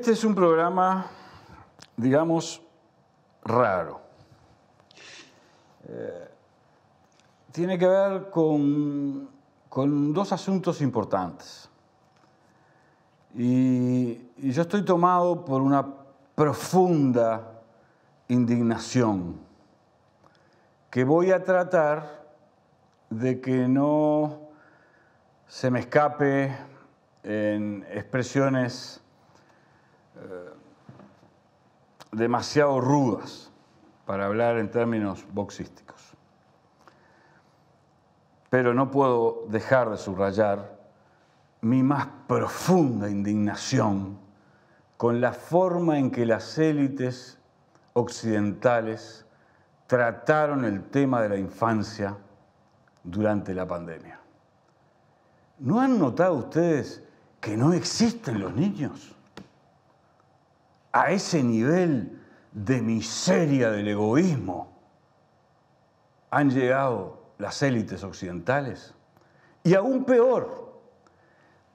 Este es un programa, digamos, raro. Tiene que ver con dos asuntos importantes. Y yo estoy tomado por una profunda indignación que voy a tratar de que no se me escape en expresiones demasiado rudas para hablar en términos boxísticos. Pero no puedo dejar de subrayar mi más profunda indignación con la forma en que las élites occidentales trataron el tema de la infancia durante la pandemia. ¿No han notado ustedes que no existen los niños? A ese nivel de miseria del egoísmo han llegado las élites occidentales. Y aún peor,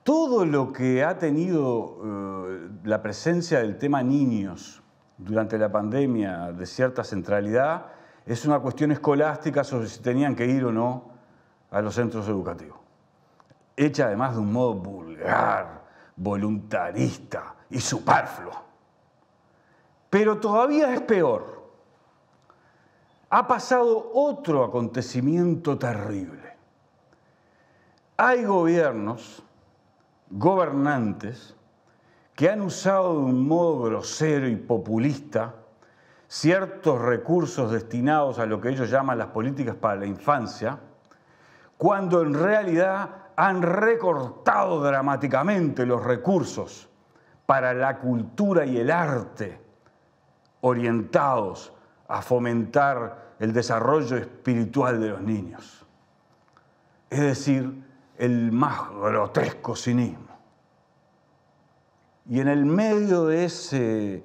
todo lo que ha tenido la presencia del tema niños durante la pandemia de cierta centralidad es una cuestión escolástica sobre si tenían que ir o no a los centros educativos. Hecha además de un modo vulgar, voluntarista y superfluo. Pero todavía es peor. Ha pasado otro acontecimiento terrible. Hay gobernantes, que han usado de un modo grosero y populista ciertos recursos destinados a lo que ellos llaman las políticas para la infancia, cuando en realidad han recortado dramáticamente los recursos para la cultura y el arte orientados a fomentar el desarrollo espiritual de los niños. Es decir, el más grotesco cinismo. Y en el medio de ese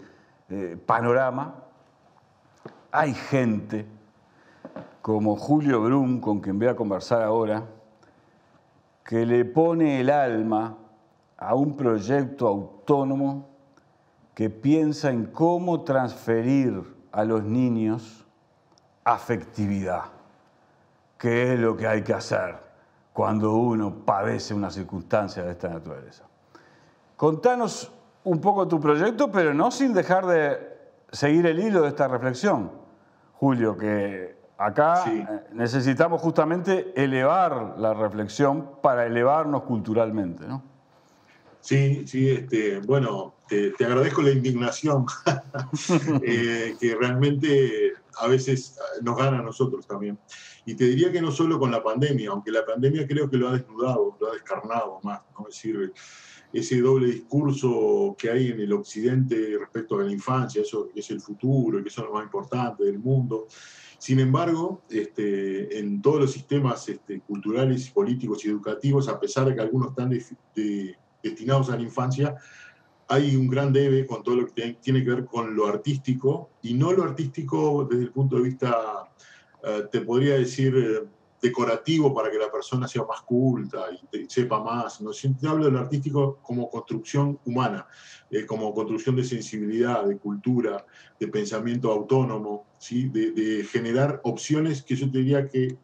panorama hay gente como Julio Brum, con quien voy a conversar ahora, que le pone el alma a un proyecto autónomo que piensa en cómo transferir a los niños afectividad, que es lo que hay que hacer cuando uno padece una circunstancia de esta naturaleza. Contanos un poco tu proyecto, pero no sin dejar de seguir el hilo de esta reflexión, Julio, que acá sí necesitamos justamente elevar la reflexión para elevarnos culturalmente, ¿no? Sí, bueno, te agradezco la indignación, que realmente a veces nos gana a nosotros también. Y te diría que no solo con la pandemia, aunque la pandemia creo que lo ha desnudado, lo ha descarnado más, ¿no? Es decir, ese doble discurso que hay en el occidente respecto a la infancia, eso que es el futuro y que son lo más importante del mundo. Sin embargo, en todos los sistemas culturales, políticos y educativos, a pesar de que algunos están destinados a la infancia, hay un gran debe con todo lo que tiene que ver con lo artístico, y no lo artístico desde el punto de vista, te podría decir, decorativo para que la persona sea más culta y sepa más, ¿no? Siempre hablo de lo artístico como construcción humana, como construcción de sensibilidad, de cultura, de pensamiento autónomo, ¿sí? De generar opciones que yo te diría que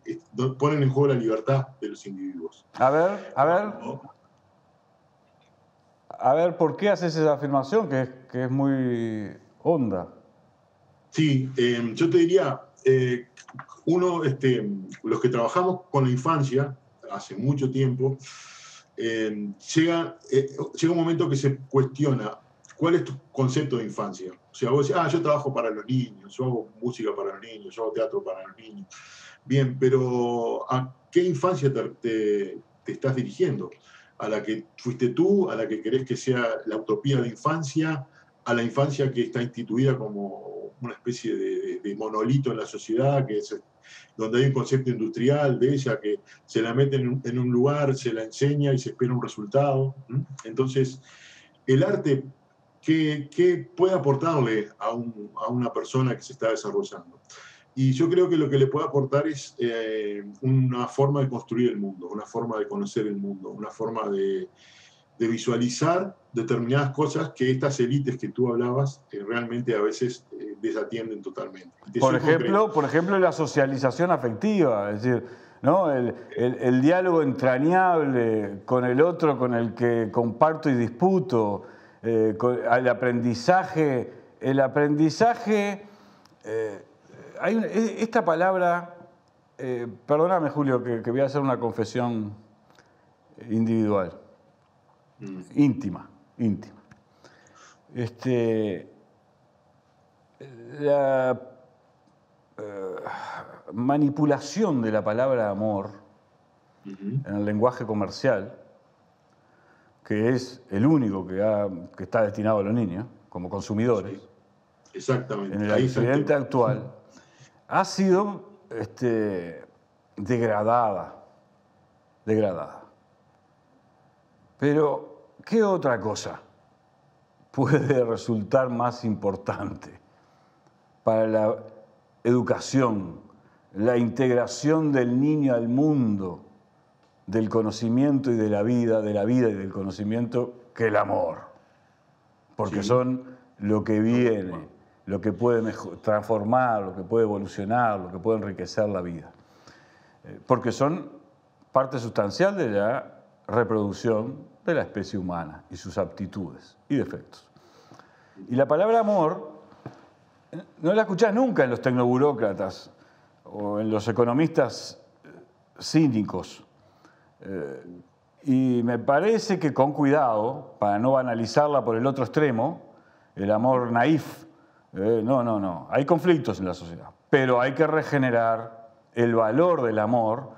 ponen en juego la libertad de los individuos. A ver, ¿por qué haces esa afirmación que es muy honda? Sí, yo te diría, los que trabajamos con la infancia hace mucho tiempo, llega un momento que se cuestiona cuál es tu concepto de infancia. O sea, vos decís, yo trabajo para los niños, yo hago música para los niños, yo hago teatro para los niños. Bien, pero ¿a qué infancia te estás dirigiendo? ¿A la que fuiste tú? ¿A la que querés que sea la utopía de infancia? ¿A la infancia que está instituida como una especie de monolito en la sociedad, que es donde hay un concepto industrial de ella, que se la mete en un lugar, se la enseña y se espera un resultado? Entonces, el arte, ¿qué puede aportarle a una persona que se está desarrollando? Y yo creo que lo que le puede aportar es una forma de construir el mundo, una forma de conocer el mundo, una forma de de visualizar determinadas cosas que estas élites que tú hablabas realmente a veces desatienden totalmente. Por ejemplo, la socialización afectiva, es decir, ¿no? El diálogo entrañable con el otro, con el que comparto y disputo, el aprendizaje. Esta palabra, perdóname Julio, que voy a hacer una confesión individual, íntima. La manipulación de la palabra amor en el lenguaje comercial, que es el único que está destinado a los niños como consumidores, sí, exactamente. En el occidente actual, ha sido degradada. Pero, ¿qué otra cosa puede resultar más importante para la educación, la integración del niño al mundo, del conocimiento y de la vida y del conocimiento, que el amor? Porque son lo que viene, lo que puede transformar, lo que puede evolucionar, lo que puede enriquecer la vida. Porque son parte sustancial de la reproducción de la especie humana y sus aptitudes y defectos. Y la palabra amor no la escuchás nunca en los tecnoburócratas o en los economistas cínicos. Y me parece que con cuidado, para no banalizarla por el otro extremo, el amor naif, no, hay conflictos en la sociedad, pero hay que regenerar el valor del amor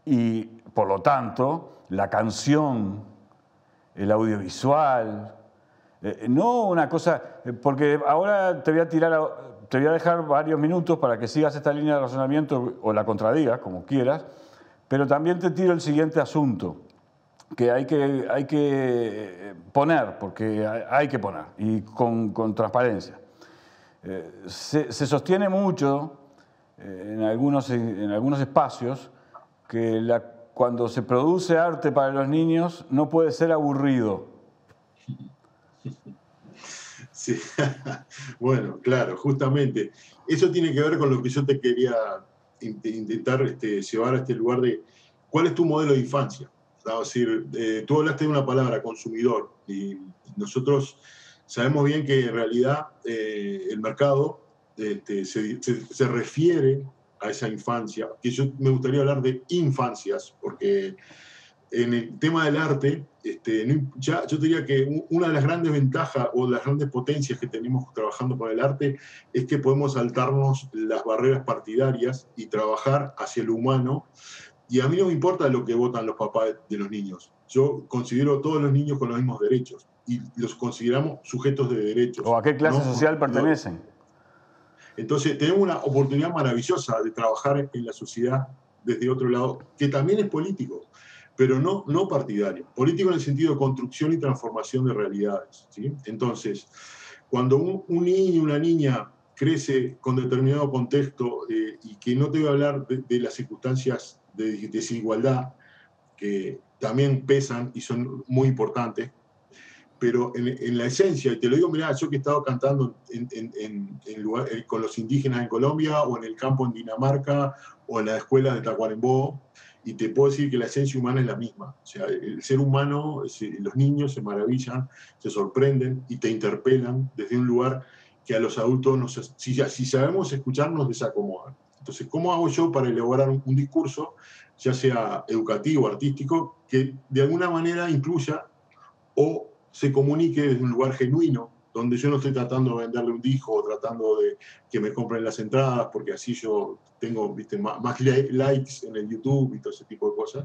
y, por lo tanto, la canción, el audiovisual, no una cosa, porque ahora te voy a dejar varios minutos para que sigas esta línea de razonamiento o la contradigas, como quieras, pero también te tiro el siguiente asunto, que hay que poner, porque hay que poner, y con transparencia. Se sostiene mucho en algunos espacios que cuando se produce arte para los niños no puede ser aburrido. Sí, bueno, claro, justamente. Eso tiene que ver con lo que yo te quería intentar llevar a este lugar de cuál es tu modelo de infancia. Es decir, tú hablaste de una palabra, consumidor, y nosotros sabemos bien que en realidad el mercado se refiere a esa infancia, que yo me gustaría hablar de infancias, porque en el tema del arte, yo diría que una de las grandes ventajas o de las grandes potencias que tenemos trabajando con el arte es que podemos saltarnos las barreras partidarias y trabajar hacia lo humano. Y a mí no me importa lo que votan los papás de los niños. Yo considero a todos los niños con los mismos derechos y los consideramos sujetos de derechos. ¿O a qué clase social pertenecen? Entonces, tenemos una oportunidad maravillosa de trabajar en la sociedad desde otro lado, que también es político, pero no partidario. Político en el sentido de construcción y transformación de realidades, ¿sí? Entonces, cuando un niño o una niña crece con determinado contexto y que no te voy a hablar de las circunstancias de desigualdad, que también pesan y son muy importantes, pero en la esencia, y te lo digo, mirá, yo que he estado cantando con los indígenas en Colombia, o en el campo en Dinamarca, o en la escuela de Tacuarembó, y te puedo decir que la esencia humana es la misma. O sea, el ser humano, los niños se maravillan, se sorprenden y te interpelan desde un lugar que a los adultos, si sabemos escuchar, nos desacomodan. Entonces, ¿cómo hago yo para elaborar un discurso, ya sea educativo, artístico, que de alguna manera incluya o se comunique desde un lugar genuino, donde yo no estoy tratando de venderle un disco o tratando de que me compren las entradas, porque así yo tengo, ¿viste?, más likes en el YouTube y todo ese tipo de cosas,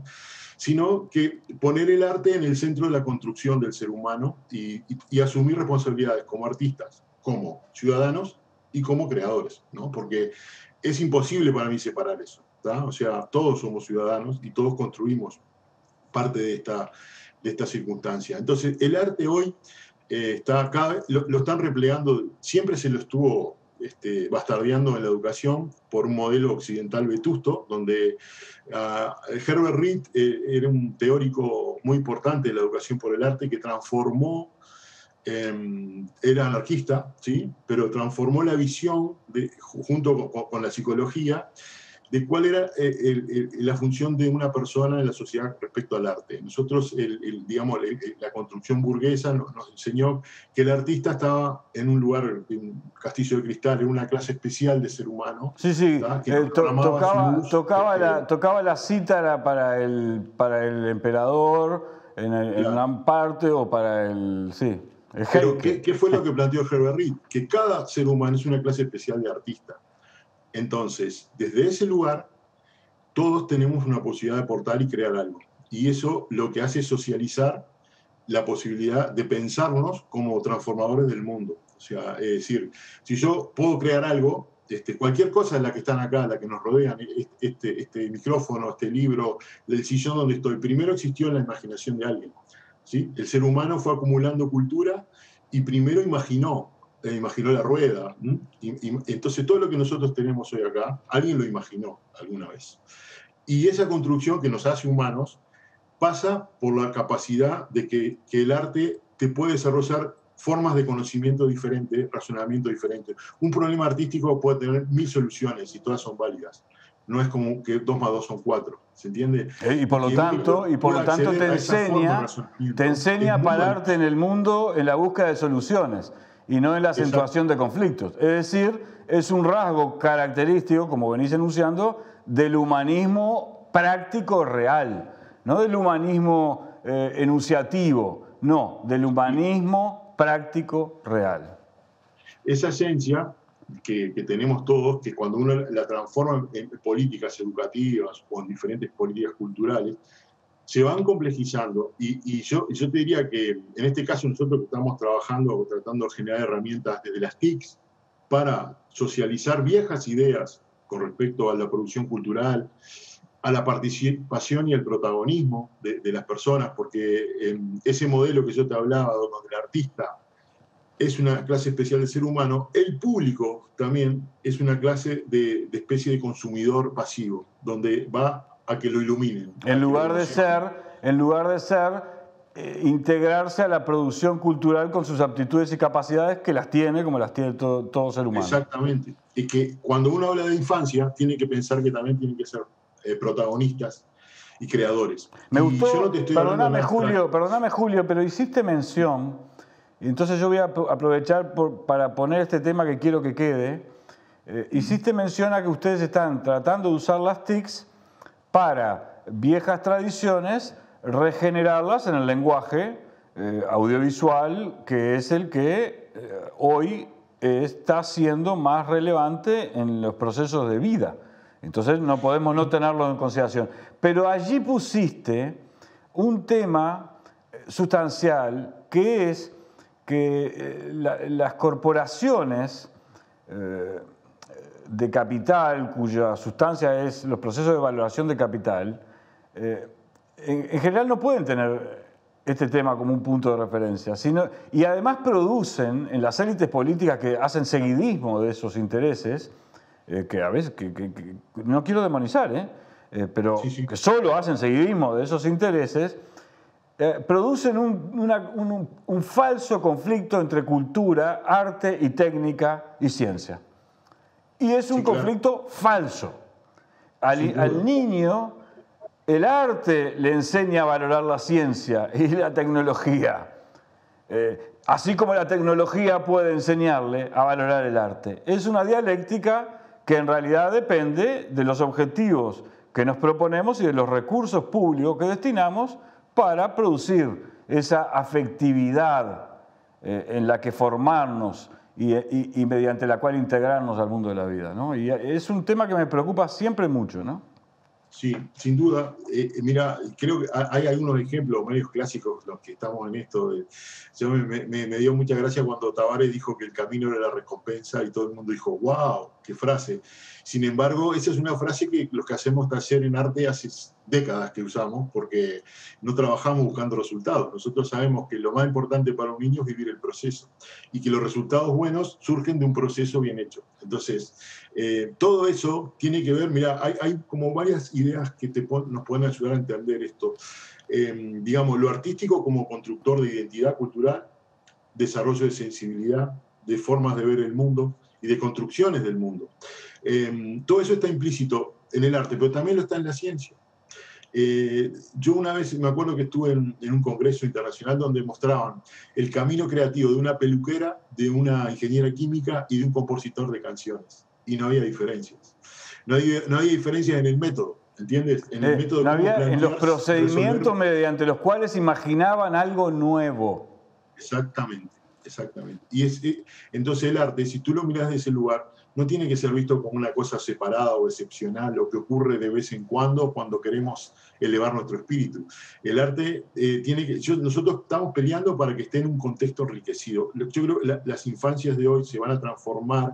sino que poner el arte en el centro de la construcción del ser humano y asumir responsabilidades como artistas, como ciudadanos y como creadores, ¿no? Porque es imposible para mí separar eso, ¿tá? O sea, todos somos ciudadanos y todos construimos parte de esta circunstancia. Entonces, el arte hoy está acá, lo están replegando, siempre se lo estuvo bastardeando en la educación por un modelo occidental vetusto, donde Herbert Reed era un teórico muy importante de la educación por el arte que transformó, era anarquista, ¿sí? Pero transformó la visión, junto con la psicología, de cuál era la función de una persona en la sociedad respecto al arte. Nosotros, digamos, la construcción burguesa nos enseñó que el artista estaba en un lugar, en un castillo de cristal, en una clase especial de ser humano. Sí, sí, tocaba tocaba la cítara para el emperador en una parte, o para el... Sí, el Pero ¿qué fue lo que planteó Herbert Reed? Que cada ser humano es una clase especial de artista. Entonces, desde ese lugar, todos tenemos una posibilidad de aportar y crear algo. Y eso lo que hace es socializar la posibilidad de pensarnos como transformadores del mundo. O sea, es decir, si yo puedo crear algo, cualquier cosa de la que están acá, la que nos rodean, este micrófono, este libro, el sillón donde estoy, primero existió en la imaginación de alguien, ¿sí? El ser humano fue acumulando cultura y primero imaginó la rueda. Y entonces todo lo que nosotros tenemos hoy acá, alguien lo imaginó alguna vez. Y esa construcción que nos hace humanos pasa por la capacidad de que el arte te puede desarrollar formas de conocimiento diferentes, razonamiento diferente. Un problema artístico puede tener 1000 soluciones y todas son válidas. No es como que 2 más 2 son 4, ¿se entiende? Y por lo tanto te enseña a pararte en el mundo en la búsqueda de soluciones y no en la acentuación de conflictos. Es decir, es un rasgo característico, como venís enunciando, del humanismo práctico real, no del humanismo enunciativo, no, del humanismo práctico real. Esa esencia que tenemos todos, que cuando uno la transforma en políticas educativas o en diferentes políticas culturales, se van complejizando. Y yo te diría que en este caso nosotros que estamos trabajando o tratando de generar herramientas desde las TICs para socializar viejas ideas con respecto a la producción cultural, a la participación y el protagonismo de las personas, porque ese modelo que yo te hablaba, donde el artista es una clase especial de ser humano, el público también es una clase de especie de consumidor pasivo, donde va a que lo iluminen. En lugar de ser, integrarse a la producción cultural con sus aptitudes y capacidades, que las tiene, como las tiene todo ser humano. Exactamente. Y que cuando uno habla de infancia, tiene que pensar que también tienen que ser protagonistas y creadores. Me gustó, yo no te estoy perdóname Julio, pero hiciste mención, y entonces yo voy a aprovechar para poner este tema que quiero que quede. Hiciste mención a que ustedes están tratando de usar las TICs para viejas tradiciones, regenerarlas en el lenguaje audiovisual, que es el que hoy está siendo más relevante en los procesos de vida. Entonces no podemos no tenerlo en consideración. Pero allí pusiste un tema sustancial, que es que las corporaciones de capital, cuya sustancia es los procesos de valoración de capital, en general no pueden tener este tema como un punto de referencia, y además producen en las élites políticas que hacen seguidismo de esos intereses, que a veces, que no quiero demonizar, pero sí. Que solo hacen seguidismo de esos intereses, producen un falso conflicto entre cultura, arte y técnica y ciencia. Y es un conflicto falso. Al niño, el arte le enseña a valorar la ciencia y la tecnología, así como la tecnología puede enseñarle a valorar el arte. Es una dialéctica que en realidad depende de los objetivos que nos proponemos y de los recursos públicos que destinamos para producir esa afectividad en la que formarnos y mediante la cual integrarnos al mundo de la vida, ¿no? Y es un tema que me preocupa siempre mucho, ¿no? Sí, sin duda. Mira, creo que hay algunos ejemplos medios clásicos, los que estamos en esto. Me dio mucha gracia cuando Tavares dijo que el camino era la recompensa y todo el mundo dijo, wow, qué frase. Sin embargo, esa es una frase que los que hacemos taller en arte hace décadas que usamos, porque no trabajamos buscando resultados. Nosotros sabemos que lo más importante para un niño es vivir el proceso y que los resultados buenos surgen de un proceso bien hecho. Entonces, todo eso tiene que ver, mira, hay como varias ideas que nos pueden ayudar a entender esto. Digamos, lo artístico como constructor de identidad cultural, desarrollo de sensibilidad, de formas de ver el mundo y de construcciones del mundo. Todo eso está implícito en el arte, pero también lo está en la ciencia. Yo una vez me acuerdo que estuve en un congreso internacional donde mostraban el camino creativo de una peluquera, de una ingeniera química y de un compositor de canciones. Y no había diferencias. No había diferencias en el método, ¿entiendes? En el método no había, en los procedimientos mediante los cuales imaginaban algo nuevo. Exactamente, exactamente. Entonces el arte, si tú lo miras desde ese lugar, no tiene que ser visto como una cosa separada o excepcional, lo que ocurre de vez en cuando queremos elevar nuestro espíritu. El arte nosotros estamos peleando para que esté en un contexto enriquecido. Yo creo que las infancias de hoy se van a transformar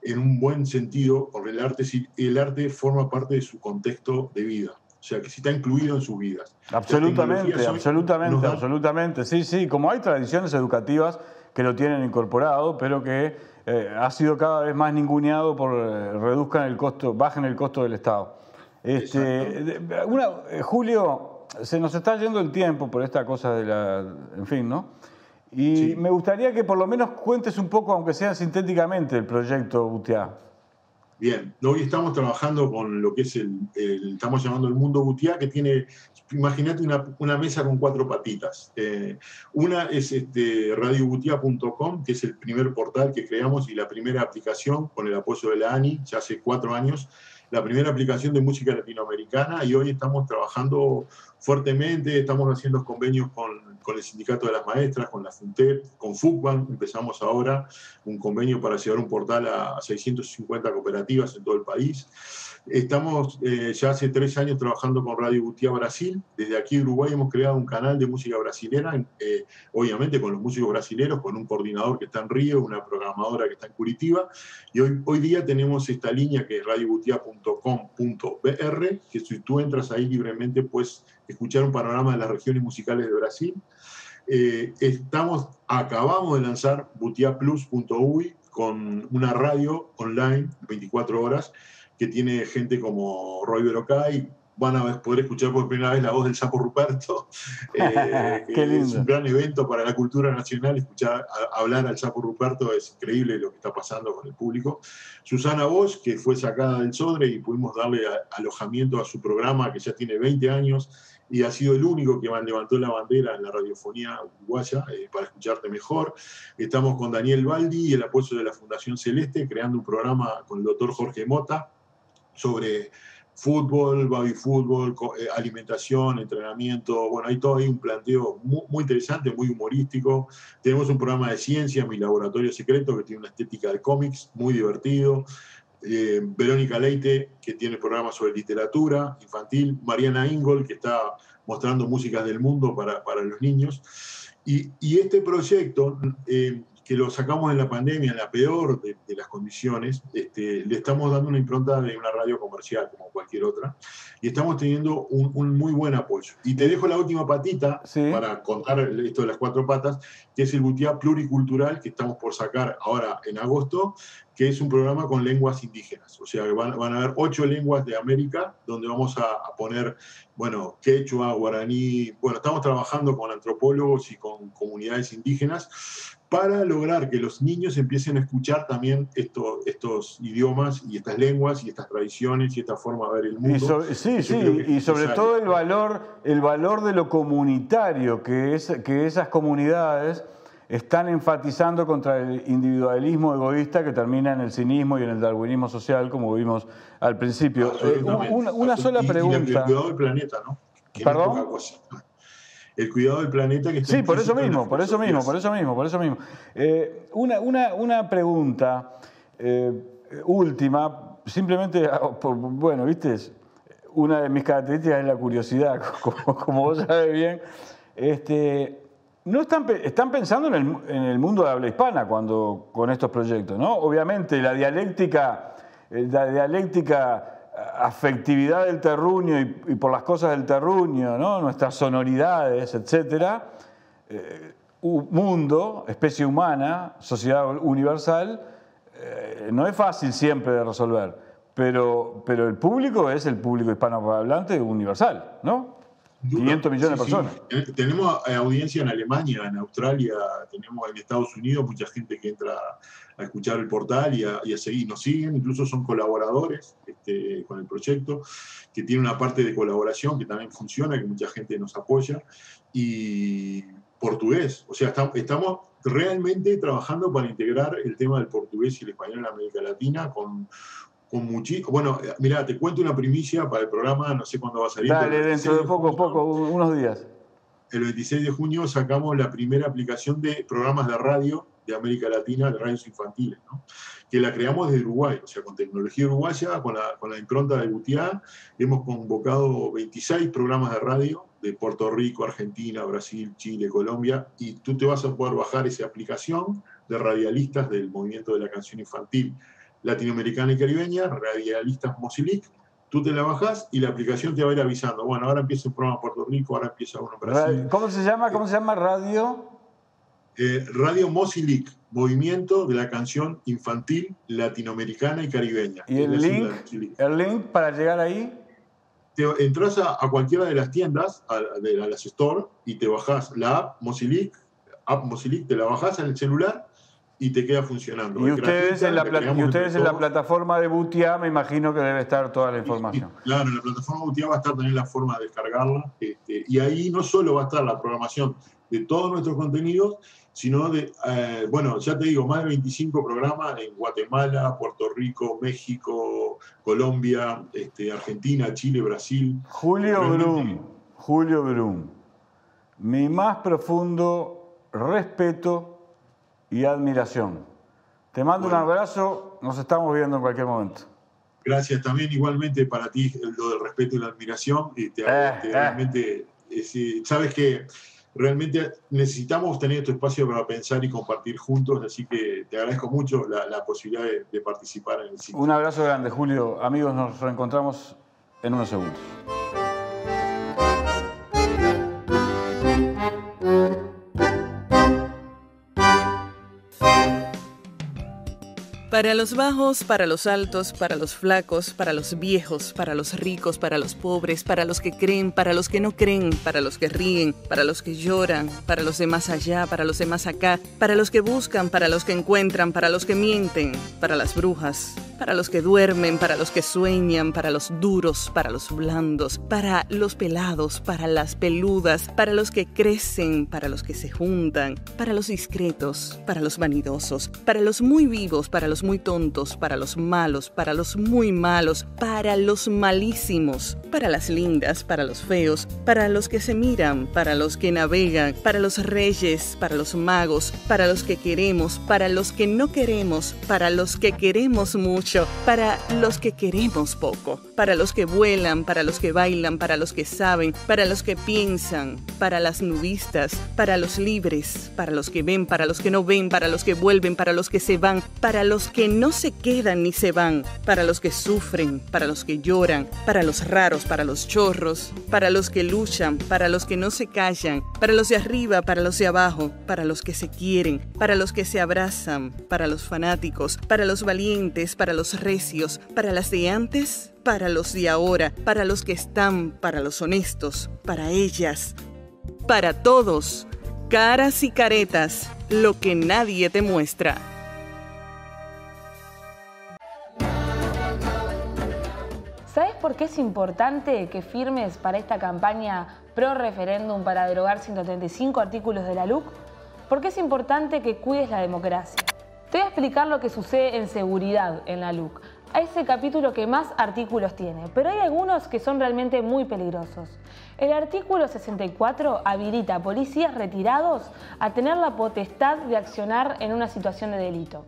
en un buen sentido por el arte, si el arte forma parte de su contexto de vida. O sea, que sí está incluido en sus vidas. Absolutamente. Sí, como hay tradiciones educativas que lo tienen incorporado, pero que ha sido cada vez más ninguneado por bajen el costo del Estado. Julio, se nos está yendo el tiempo por esta cosa en fin, ¿no? Y sí, me gustaría que por lo menos cuentes un poco, aunque sea sintéticamente, el proyecto Butiá. Bien, hoy estamos trabajando con lo que es estamos llamando el mundo Butiá, que tiene, imagínate una mesa con 4 patitas. Una es radiobutiá.com, que es el primer portal que creamos y la primera aplicación con el apoyo de la ANI, ya hace 4 años, la primera aplicación de música latinoamericana, y hoy estamos trabajando fuertemente, estamos haciendo convenios con el Sindicato de las Maestras, con la FUNTEP, con FUCBAN, empezamos ahora un convenio para llevar un portal a 650 cooperativas en todo el país. Estamos ya hace 3 años trabajando con Radio Butiá Brasil. Desde aquí de Uruguay hemos creado un canal de música brasilera, obviamente con los músicos brasileros, con un coordinador que está en Río, una programadora que está en Curitiba. Y hoy día tenemos esta línea que es radiobutiá.com.br, que si tú entras ahí libremente puedes escuchar un panorama de las regiones musicales de Brasil. Acabamos de lanzar butiaplus.uy con una radio online 24 horas que tiene gente como Roy Berocay. Van a poder escuchar por primera vez la voz del Sapo Ruperto. Qué lindo. Es un gran evento para la cultura nacional. Hablar al Sapo Ruperto es increíble lo que está pasando con el público. Susana Bosch, que fue sacada del Sodre y pudimos darle alojamiento a su programa, que ya tiene 20 años, y ha sido el único que levantó la bandera en la radiofonía uruguaya para escucharte mejor. Estamos con Daniel Baldi y el apoyo de la Fundación Celeste, creando un programa con el doctor Jorge Mota sobre fútbol, baby fútbol, alimentación, entrenamiento. Bueno, hay un planteo muy interesante, muy humorístico. Tenemos un programa de ciencia, Mi Laboratorio Secreto, que tiene una estética de cómics muy divertido. Verónica Leite, que tiene programas sobre literatura infantil. Mariana Ingol, que está mostrando músicas del mundo para los niños. Y este proyecto, que lo sacamos en la pandemia, en la peor de las condiciones, le estamos dando una impronta de una radio comercial como cualquier otra, y estamos teniendo un muy buen apoyo. Y te dejo la última patita, ¿sí?, para contar esto de las 4 patas, que es el Butiá Pluricultural, que estamos por sacar ahora en agosto, que es un programa con lenguas indígenas. O sea, van a haber 8 lenguas de América, donde vamos a poner, bueno, quechua, guaraní. Bueno, estamos trabajando con antropólogos y con comunidades indígenas para lograr que los niños empiecen a escuchar también estos idiomas y estas lenguas y estas tradiciones y esta forma de ver el mundo. Y sobre todo el valor de lo comunitario que esas comunidades están enfatizando contra el individualismo egoísta que termina en el cinismo y en el darwinismo social, como vimos al principio. Una sola pregunta. Y el cuidado del planeta, ¿no? Que ¿Perdón? No es poca cosa. El cuidado del planeta que está. Sí, por eso mismo. Una pregunta última, simplemente, bueno, viste, una de mis características es la curiosidad, como vos sabés bien. No están pensando en el mundo de habla hispana con estos proyectos, ¿no? Obviamente la dialéctica la dialéctica afectividad del terruño y por las cosas del terruño, ¿no? Nuestras sonoridades, etcétera, mundo, especie humana, sociedad universal, no es fácil siempre de resolver, pero el público es el público hispanohablante universal, ¿no? 500 millones de personas. Sí. Tenemos audiencia en Alemania, en Australia, tenemos en Estados Unidos mucha gente que entra a escuchar el portal y a seguir, nos siguen, incluso son colaboradores con el proyecto, que tiene una parte de colaboración que también funciona, que mucha gente nos apoya, y portugués, o sea, estamos realmente trabajando para integrar el tema del portugués y el español en América Latina con muchísimo. Bueno, mira, te cuento una primicia para el programa, no sé cuándo va a salir. Dale, dentro de poco, unos días. El 26 de junio sacamos la primera aplicación de programas de radio de América Latina, de radios infantiles, ¿no? Que la creamos desde Uruguay, o sea, con tecnología uruguaya, con la impronta de Gutián. Hemos convocado 26 programas de radio de Puerto Rico, Argentina, Brasil, Chile, Colombia, y tú te vas a poder bajar esa aplicación de radialistas del movimiento de la canción infantil latinoamericana y caribeña, radialistas Mosilic. Tú te la bajás y la aplicación te va a ir avisando. Bueno, ahora empieza un programa en Puerto Rico, ahora empieza uno en Brasil. ¿Cómo se llama radio? Radio Mosilic, movimiento de la canción infantil latinoamericana y caribeña. ¿Y el link para llegar ahí? Entras a cualquiera de las tiendas, a las store, y te bajás la app Mosilic, te la bajás en el celular y te queda funcionando. Y ustedes en la plataforma de Butia, me imagino que debe estar toda la información. Claro, en la plataforma Butia va a estar también la forma de descargarla. Y ahí no solo va a estar la programación de todos nuestros contenidos, sino de, bueno, ya te digo, más de 25 programas en Guatemala, Puerto Rico, México, Colombia, Argentina, Chile, Brasil. Julio Brum, mi más profundo respeto y admiración. Te mando un abrazo, nos estamos viendo en cualquier momento. Gracias también, igualmente para ti, lo del respeto y la admiración. Realmente, sabes que realmente necesitamos tener este espacio para pensar y compartir juntos, así que te agradezco mucho la posibilidad de participar en el sitio. Un abrazo grande, Julio. Amigos, nos reencontramos en unos segundos. Para los bajos, para los altos, para los flacos, para los viejos, para los ricos, para los pobres, para los que creen, para los que no creen, para los que ríen, para los que lloran, para los de más allá, para los de más acá, para los que buscan, para los que encuentran, para los que mienten, para las brujas, para los que duermen, para los que sueñan, para los duros, para los blandos, para los pelados, para las peludas, para los que crecen, para los que se juntan, para los discretos, para los vanidosos, para los muy vivos, para los muy tontos, para los malos, para los muy malos, para los malísimos, para las lindas, para los feos, para los que se miran, para los que navegan, para los reyes, para los magos, para los que queremos, para los que no queremos, para los que queremos mucho, para los que queremos poco, para los que vuelan, para los que bailan, para los que saben, para los que piensan, para las nudistas, para los libres, para los que ven, para los que no ven, para los que vuelven, para los que se van, para los que no se quedan ni se van, para los que sufren, para los que lloran, para los raros, para los chorros, para los que luchan, para los que no se callan, para los de arriba, para los de abajo, para los que se quieren, para los que se abrazan, para los fanáticos, para los valientes, para los recios, para las de antes, para los de ahora, para los que están, para los honestos, para ellas, para todos, caras y caretas, lo que nadie te muestra. ¿Sabes por qué es importante que firmes para esta campaña pro referéndum para derogar 135 artículos de la LUC? Porque es importante que cuides la democracia. Te voy a explicar lo que sucede en seguridad en la LUC. Es el capítulo que más artículos tiene, pero hay algunos que son realmente muy peligrosos. El artículo 64 habilita a policías retirados a tener la potestad de accionar en una situación de delito.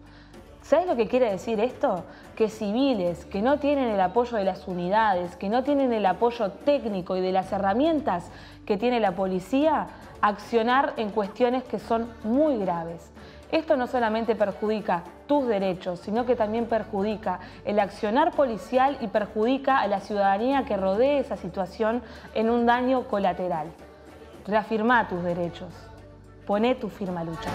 ¿Sabes lo que quiere decir esto? Que civiles que no tienen el apoyo de las unidades, que no tienen el apoyo técnico y de las herramientas que tiene la policía, accionar en cuestiones que son muy graves. Esto no solamente perjudica tus derechos, sino que también perjudica el accionar policial y perjudica a la ciudadanía que rodee esa situación en un daño colateral. Reafirmá tus derechos. Poné tu firma a luchar.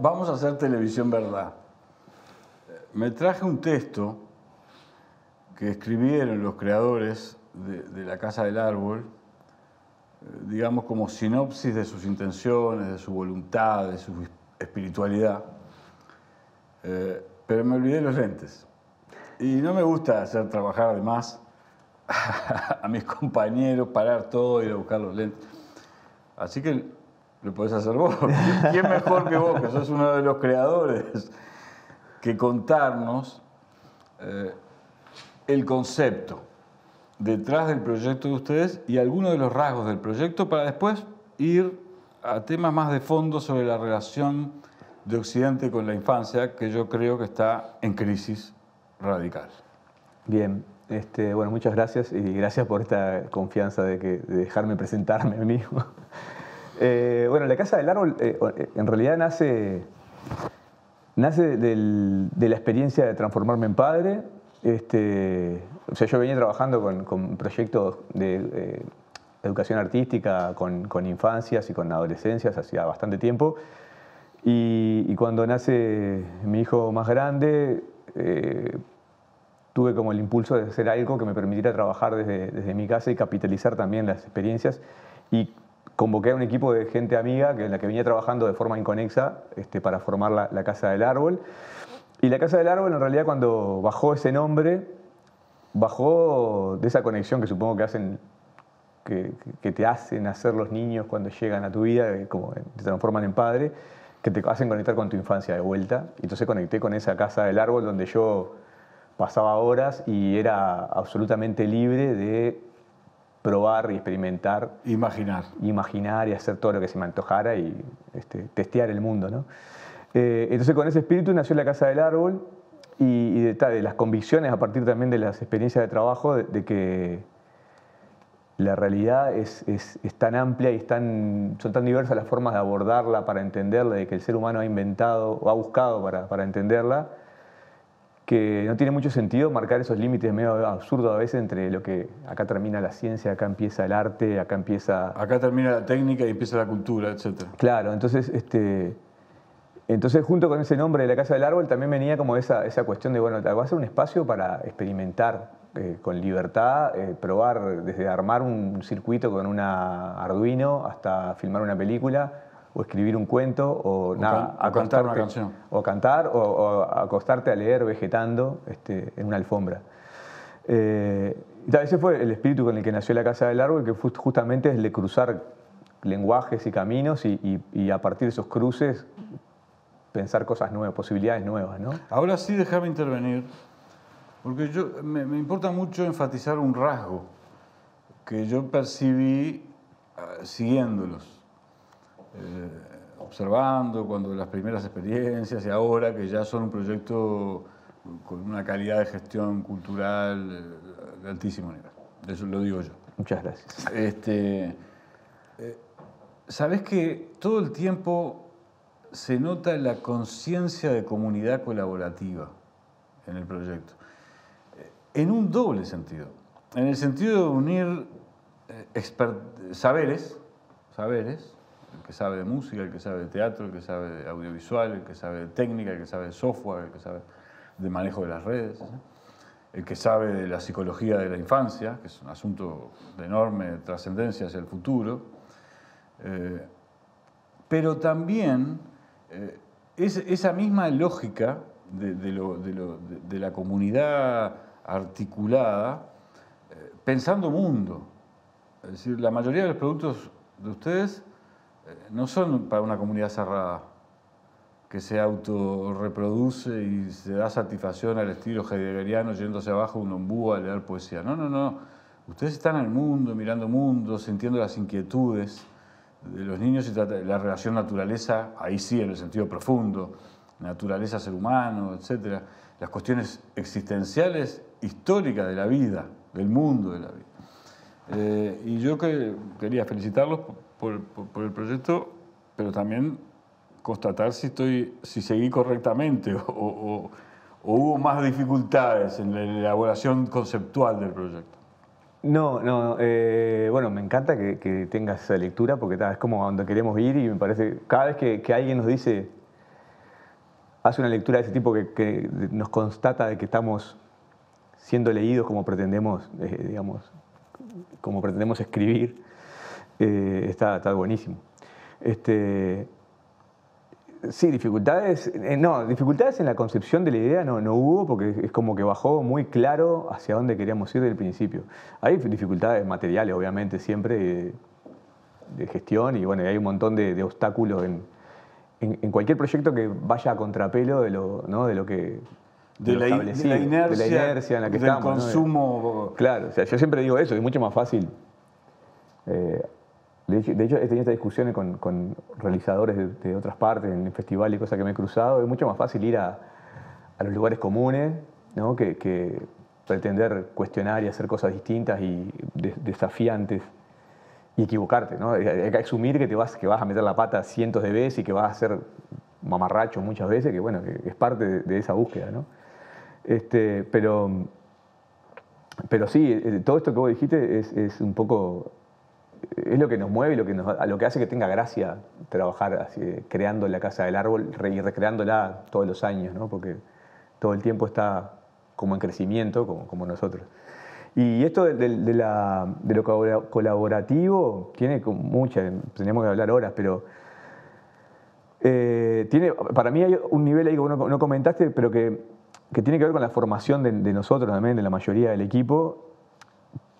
Vamos a hacer televisión verdad. Me traje un texto que escribieron los creadores de La Casa del Árbol, digamos como sinopsis de sus intenciones, de su voluntad, de su espiritualidad, pero me olvidé los lentes. Y no me gusta hacer trabajar además a mis compañeros, parar todo, ir a buscar los lentes. Así que lo podés hacer vos. ¿Quién mejor que vos, que sos uno de los creadores, que contarnos el concepto detrás del proyecto de ustedes y algunos de los rasgos del proyecto para después ir a temas más de fondo sobre la relación de Occidente con la infancia, que yo creo que está en crisis radical? Bien, bueno, muchas gracias y gracias por esta confianza de dejarme presentarme a mí mismo. Bueno, La Casa del Árbol en realidad nace de la experiencia de transformarme en padre. O sea, yo venía trabajando con proyectos de educación artística con infancias y con adolescencias hacía bastante tiempo. Y cuando nace mi hijo más grande, tuve como el impulso de hacer algo que me permitiera trabajar desde mi casa y capitalizar también las experiencias. Y convoqué a un equipo de gente amiga en la que venía trabajando de forma inconexa para formar la Casa del Árbol. Y La Casa del Árbol, en realidad, cuando bajó ese nombre, bajó de esa conexión que supongo que hacen, que te hacen hacer los niños cuando llegan a tu vida, como te transforman en padre, que te hacen conectar con tu infancia de vuelta. Y entonces conecté con esa Casa del Árbol donde yo pasaba horas y era absolutamente libre de probar y experimentar. Imaginar y hacer todo lo que se me antojara y testear el mundo, ¿no? Entonces con ese espíritu nació La Casa del Árbol y de las convicciones a partir también de las experiencias de trabajo de que la realidad es tan amplia y son tan diversas las formas de abordarla para entenderla, de que el ser humano ha inventado o ha buscado para entenderla, que no tiene mucho sentido marcar esos límites medio absurdos a veces entre lo que acá termina la ciencia, acá empieza el arte, acá termina la técnica y empieza la cultura, etc. Claro, entonces junto con ese nombre de La Casa del Árbol también venía como esa cuestión de, bueno, va a ser un espacio para experimentar con libertad, probar desde armar un circuito con una Arduino hasta filmar una película, o escribir un cuento, o cantar una canción. O cantar, o acostarte a leer vegetando en una alfombra. Ese fue el espíritu con el que nació La Casa del Árbol, que justamente es el de cruzar lenguajes y caminos y a partir de esos cruces pensar cosas nuevas, posibilidades nuevas, ¿no? Ahora sí, déjame intervenir, porque me importa mucho enfatizar un rasgo que yo percibí siguiéndolos. Observando cuando las primeras experiencias y ahora que ya son un proyecto con una calidad de gestión cultural de altísimo nivel. Eso lo digo yo. Muchas gracias. Sabés que todo el tiempo se nota la conciencia de comunidad colaborativa en el proyecto, en un doble sentido. En el sentido de unir saberes, el que sabe de música, el que sabe de teatro, el que sabe de audiovisual, el que sabe de técnica, el que sabe de software, el que sabe de manejo de las redes, el que sabe de la psicología de la infancia, que es un asunto de enorme trascendencia hacia el futuro, pero también esa misma lógica de la comunidad articulada, pensando mundo. Es decir, la mayoría de los productos de ustedes no son para una comunidad cerrada que se autorreproduce y se da satisfacción al estilo heideggeriano yéndose abajo un ombú a leer poesía. No. Ustedes están en el mundo, sintiendo las inquietudes de los niños y la relación naturaleza, ahí sí, en el sentido profundo, naturaleza, ser humano, etcétera, las cuestiones existenciales, históricas de la vida, del mundo de la vida. Y yo quería felicitarlos por el proyecto, pero también constatar si seguí correctamente o hubo más dificultades en la elaboración conceptual del proyecto. No, bueno, me encanta que tengas esa lectura porque es como a donde queremos ir y me parece, cada vez que alguien nos dice, hace una lectura de ese tipo que nos constata de que estamos siendo leídos como pretendemos, digamos, como pretendemos escribir, está buenísimo. Sí, dificultades en la concepción de la idea no hubo, porque es como que bajó muy claro hacia dónde queríamos ir desde el principio. Hay dificultades materiales, obviamente, siempre, de gestión, y bueno, hay un montón de obstáculos en cualquier proyecto que vaya a contrapelo de lo que... De la inercia en la que del estamos. consumo. ¿No? Claro, o sea, yo siempre digo eso, es mucho más fácil. De hecho, he tenido estas discusiones con realizadores de otras partes, en el festival y cosas que me he cruzado. Es mucho más fácil ir a los lugares comunes, ¿no? que pretender cuestionar y hacer cosas distintas y desafiantes y equivocarte, ¿no? Hay que asumir que vas a meter la pata cientos de veces y que vas a ser mamarracho muchas veces, que bueno, que es parte de esa búsqueda, ¿no? Pero sí, todo esto que vos dijiste es un poco... Es lo que nos mueve y lo que hace que tenga gracia trabajar así, creando la Casa del Árbol y recreándola todos los años, ¿no? Porque todo el tiempo está como en crecimiento, como nosotros. Y esto de lo colaborativo tiene tenemos que hablar horas, pero para mí hay un nivel ahí que no comentaste, pero que tiene que ver con la formación de nosotros también, de la mayoría del equipo.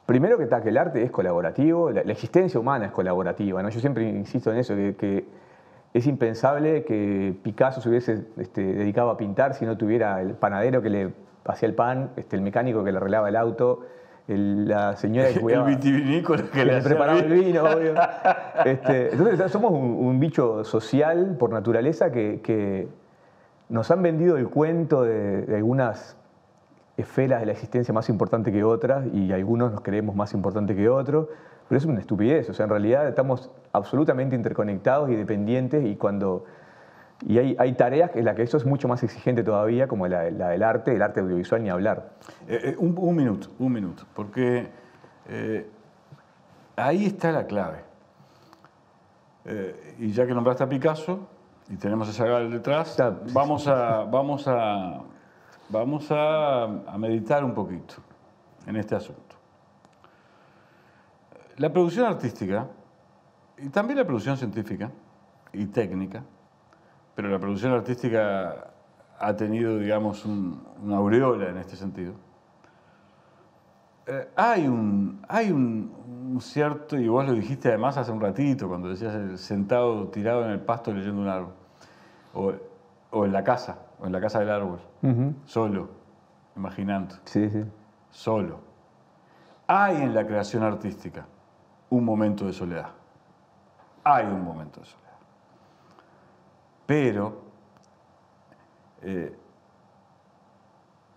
Primero que el arte es colaborativo, la existencia humana es colaborativa, ¿no? Yo siempre insisto en eso, que es impensable que Picasso se hubiese dedicado a pintar si no tuviera el panadero que le hacía el pan, el mecánico que le arreglaba el auto, la señora que cuidaba... El vitivinícola que le preparaba el vino, obvio. Entonces somos un bicho social por naturaleza que nos han vendido el cuento de algunas esferas de la existencia más importante que otras y algunos nos creemos más importantes que otros, pero es una estupidez. O sea, en realidad estamos absolutamente interconectados y dependientes y hay tareas en las que eso es mucho más exigente todavía, como la del arte, el arte audiovisual, ni hablar. Un minuto, porque ahí está la clave. Y ya que nombraste a Picasso y tenemos esa gal detrás, vamos a meditar un poquito en este asunto. La producción artística, y también la producción científica y técnica, pero la producción artística ha tenido, digamos, una aureola en este sentido. Hay un cierto, y vos lo dijiste además hace un ratito, cuando decías sentado, tirado en el pasto leyendo un árbol, o en la casa del árbol, solo, imaginando. Sí. Solo. Hay en la creación artística un momento de soledad. Hay un momento de soledad. Pero,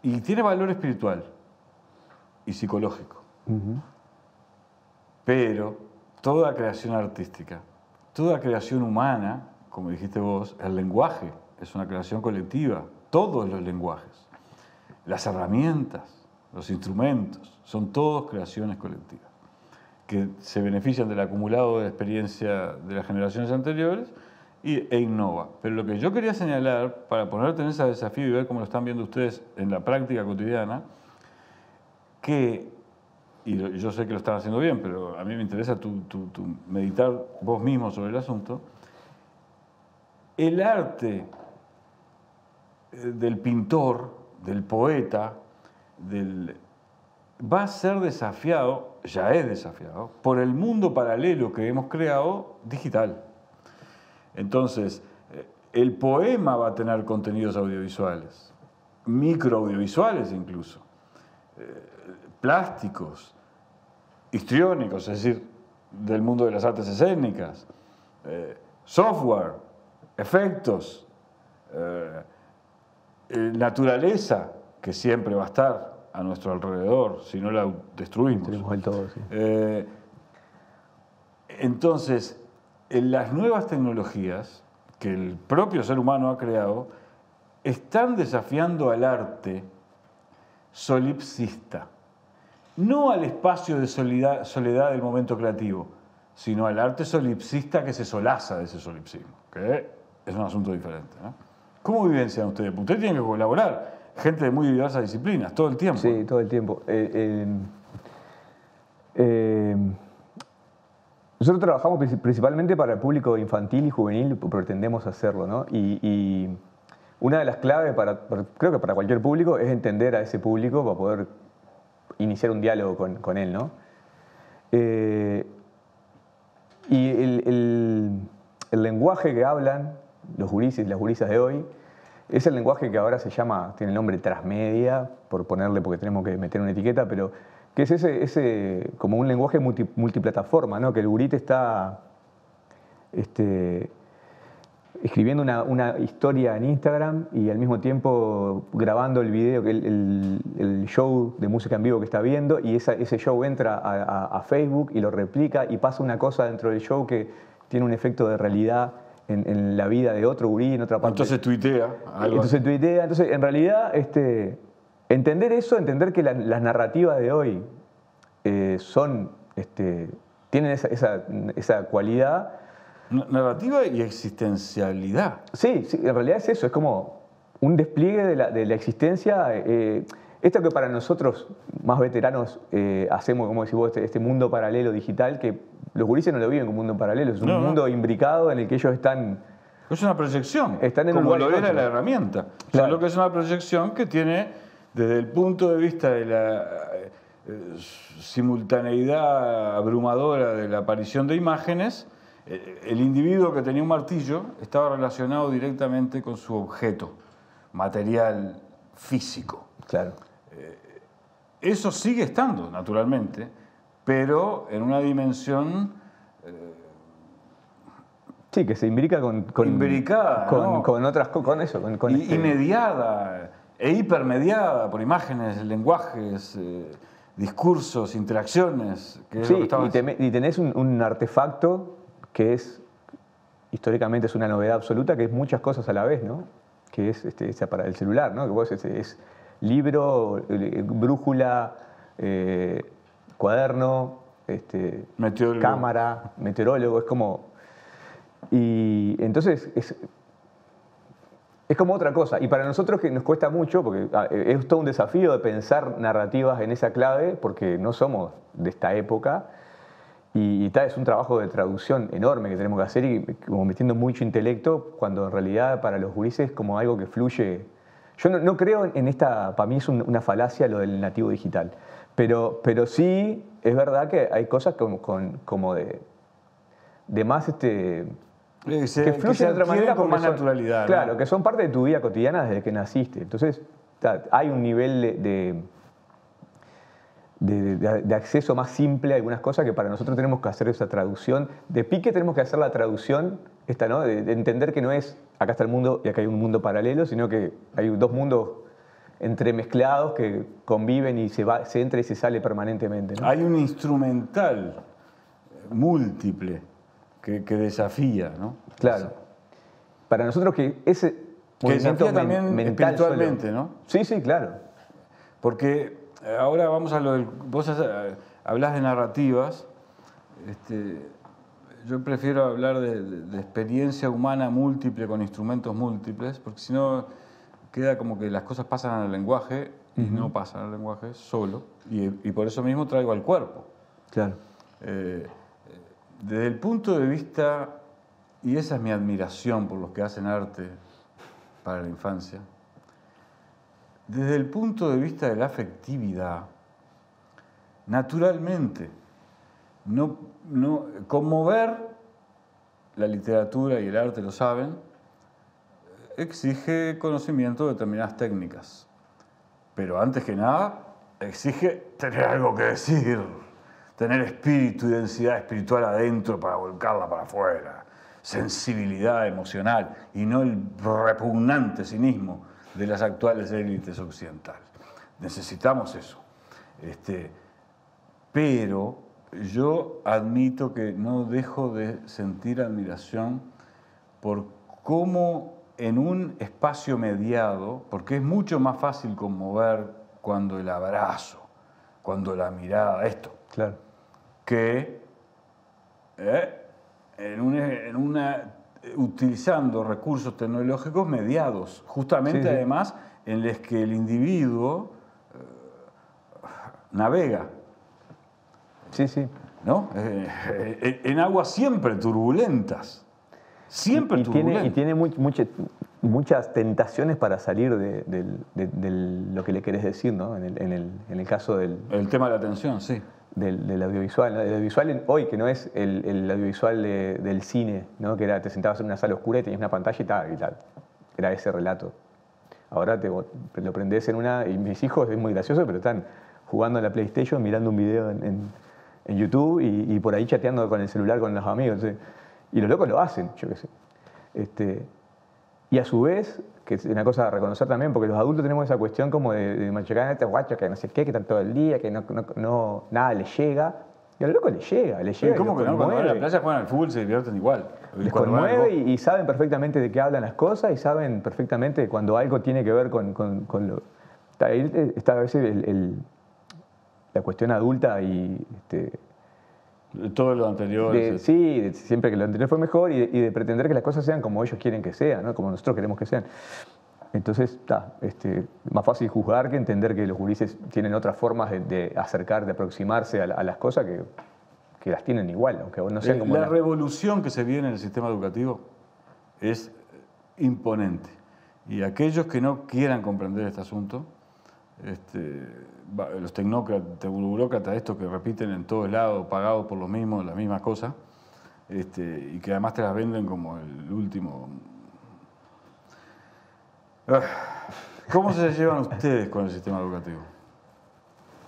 y tiene valor espiritual y psicológico. Pero toda creación artística, toda creación humana, como dijiste vos, el lenguaje es una creación colectiva. Todos los lenguajes, las herramientas, los instrumentos, son todos creaciones colectivas que se benefician del acumulado de experiencia de las generaciones anteriores e innova. Pero lo que yo quería señalar, para ponerte en ese desafío y ver cómo lo están viendo ustedes en la práctica cotidiana, y yo sé que lo están haciendo bien, pero a mí me interesa tu meditar vos mismo sobre el asunto, el arte del pintor, del poeta, va a ser desafiado, ya es desafiado, por el mundo paralelo que hemos creado digital. Entonces, el poema va a tener contenidos audiovisuales, microaudiovisuales incluso, plásticos, histriónicos, es decir, del mundo de las artes escénicas, software, efectos, naturaleza, que siempre va a estar a nuestro alrededor, si no la destruimos. Tenemos el todo, sí. Entonces, en las nuevas tecnologías que el propio ser humano ha creado, están desafiando al arte solipsista. No al espacio de soledad del momento creativo, sino al arte solipsista que se solaza de ese solipsismo, que es un asunto diferente, ¿no? ¿Cómo vivencian ustedes? Ustedes tienen que colaborar, gente de muy diversas disciplinas, todo el tiempo. Sí, todo el tiempo. Nosotros trabajamos principalmente para el público infantil y juvenil, pretendemos hacerlo, ¿no? Y una de las claves, creo que para cualquier público, es entender a ese público para poder iniciar un diálogo con él, ¿no? Y el lenguaje que hablan los gurises y las gurisas de hoy es el lenguaje que ahora tiene el nombre transmedia, por ponerle, porque tenemos que meter una etiqueta, pero que es ese como un lenguaje multiplataforma, ¿no? Que el gurite está escribiendo una historia en Instagram y al mismo tiempo grabando el video, el show de música en vivo que está viendo, y ese show entra a Facebook y lo replica y pasa una cosa dentro del show que tiene un efecto de realidad en la vida de otro gurí en otra parte. Entonces tuitea. Entonces, en realidad, entender eso, entender que las narrativas de hoy tienen esa cualidad. Narrativa y existencialidad. Sí, en realidad es eso, es como un despliegue de la existencia. Esto que para nosotros, más veteranos, hacemos, como decís vos, este mundo paralelo digital, que los gurises no lo viven como un mundo paralelo, es un mundo imbricado en el que ellos están... Es una proyección, están en como un lo lugar era la herramienta. Claro. Solo que es una proyección que tiene, desde el punto de vista de la simultaneidad abrumadora de la aparición de imágenes, el individuo que tenía un martillo estaba relacionado directamente con su objeto material físico. Claro. Eso sigue estando, naturalmente, pero en una dimensión... sí, que se imbrica imbricada, ¿no? con otras cosas, y mediada e hipermediada por imágenes, lenguajes, discursos, interacciones. Que es sí, lo que estaba y tenés un artefacto que históricamente es una novedad absoluta, que es muchas cosas a la vez, ¿no? Que es para el celular, ¿no? Que vos es libro, brújula, cuaderno, cámara, meteorólogo, es como... Y entonces es como otra cosa. Y para nosotros que nos cuesta mucho, porque es todo un desafío de pensar narrativas en esa clave, porque no somos de esta época, y es un trabajo de traducción enorme que tenemos que hacer, y como metiendo mucho intelecto, cuando en realidad para los gurises es como algo que fluye. Yo no creo en esta, para mí es una falacia lo del nativo digital, pero sí es verdad que hay cosas como de más... que fluyen de otra manera con más naturalidad. Claro, ¿no? que son parte de tu vida cotidiana desde que naciste. Entonces, hay un nivel de acceso más simple a algunas cosas que para nosotros tenemos que hacer esa traducción. De pique tenemos que hacer la traducción, ¿no? De entender que no es acá está el mundo y acá hay un mundo paralelo, sino que hay dos mundos entremezclados que conviven y se entra y se sale permanentemente, ¿no? Hay un instrumental múltiple que desafía, ¿no? Claro. Para nosotros que ese movimiento desafía también mental espiritualmente, solo, ¿no? Sí, claro. Porque ahora vamos a lo del... Vos hablás de narrativas. Yo prefiero hablar de experiencia humana múltiple con instrumentos múltiples, porque si no queda como que las cosas pasan al lenguaje y no pasan al lenguaje solo. Y por eso mismo traigo al cuerpo. Claro. Desde el punto de vista, y esa es mi admiración por los que hacen arte para la infancia, desde el punto de vista de la afectividad, naturalmente, conmover, la literatura y el arte lo saben, exige conocimiento de determinadas técnicas. Pero antes que nada, exige tener algo que decir, tener espíritu y densidad espiritual adentro para volcarla para afuera. sensibilidad emocional y no el repugnante cinismo de las actuales élites occidentales. Necesitamos eso. Pero yo admito que no dejo de sentir admiración por cómo en un espacio mediado, porque es mucho más fácil conmover cuando el abrazo, cuando la mirada, esto, Claro. que utilizando recursos tecnológicos mediados, justamente Sí, sí. además en los que el individuo navega, Sí, sí. ¿no? En aguas siempre turbulentas, siempre Y turbulentas. tiene muchas tentaciones para salir de lo que le querés decir, ¿no? En el caso del El tema de la atención, sí. audiovisual, ¿no? El audiovisual hoy, que no es el audiovisual del cine, ¿no? Que era, te sentabas en una sala oscura y tenías una pantalla era ese relato. Ahora lo prendés y mis hijos, es muy gracioso, pero están jugando a la PlayStation, mirando un video en YouTube y por ahí chateando con el celular con los amigos. ¿Sí? Y los locos lo hacen, yo qué sé. Y a su vez, que es una cosa a reconocer también, porque los adultos tenemos esa cuestión como de machacar a este guacho que no sé qué, que están todo el día, que nada les llega. Y a los locos les llega. Sí, ¿cómo que no? Cuando van a la playa juegan al fútbol y se divierten igual. Les Cuando van al conmueve golf. y saben perfectamente de qué hablan las cosas y saben perfectamente cuando algo tiene que ver con lo... Ahí está a veces la cuestión adulta y... Todo lo anterior. siempre que lo anterior fue mejor y de pretender que las cosas sean como ellos quieren que sean, ¿no? Como nosotros queremos que sean. Entonces, más fácil juzgar que entender que los gurises tienen otras formas de acercar, de aproximarse a las cosas que las tienen igual, aunque no sean como La revolución que se viene en el sistema educativo es imponente. Y aquellos que no quieran comprender este asunto, los tecnócratas, burócratas, estos que repiten en todos lados, pagados por los mismos, las mismas cosas, y que además te las venden como el último. ¿Cómo se llevan ustedes con el sistema educativo?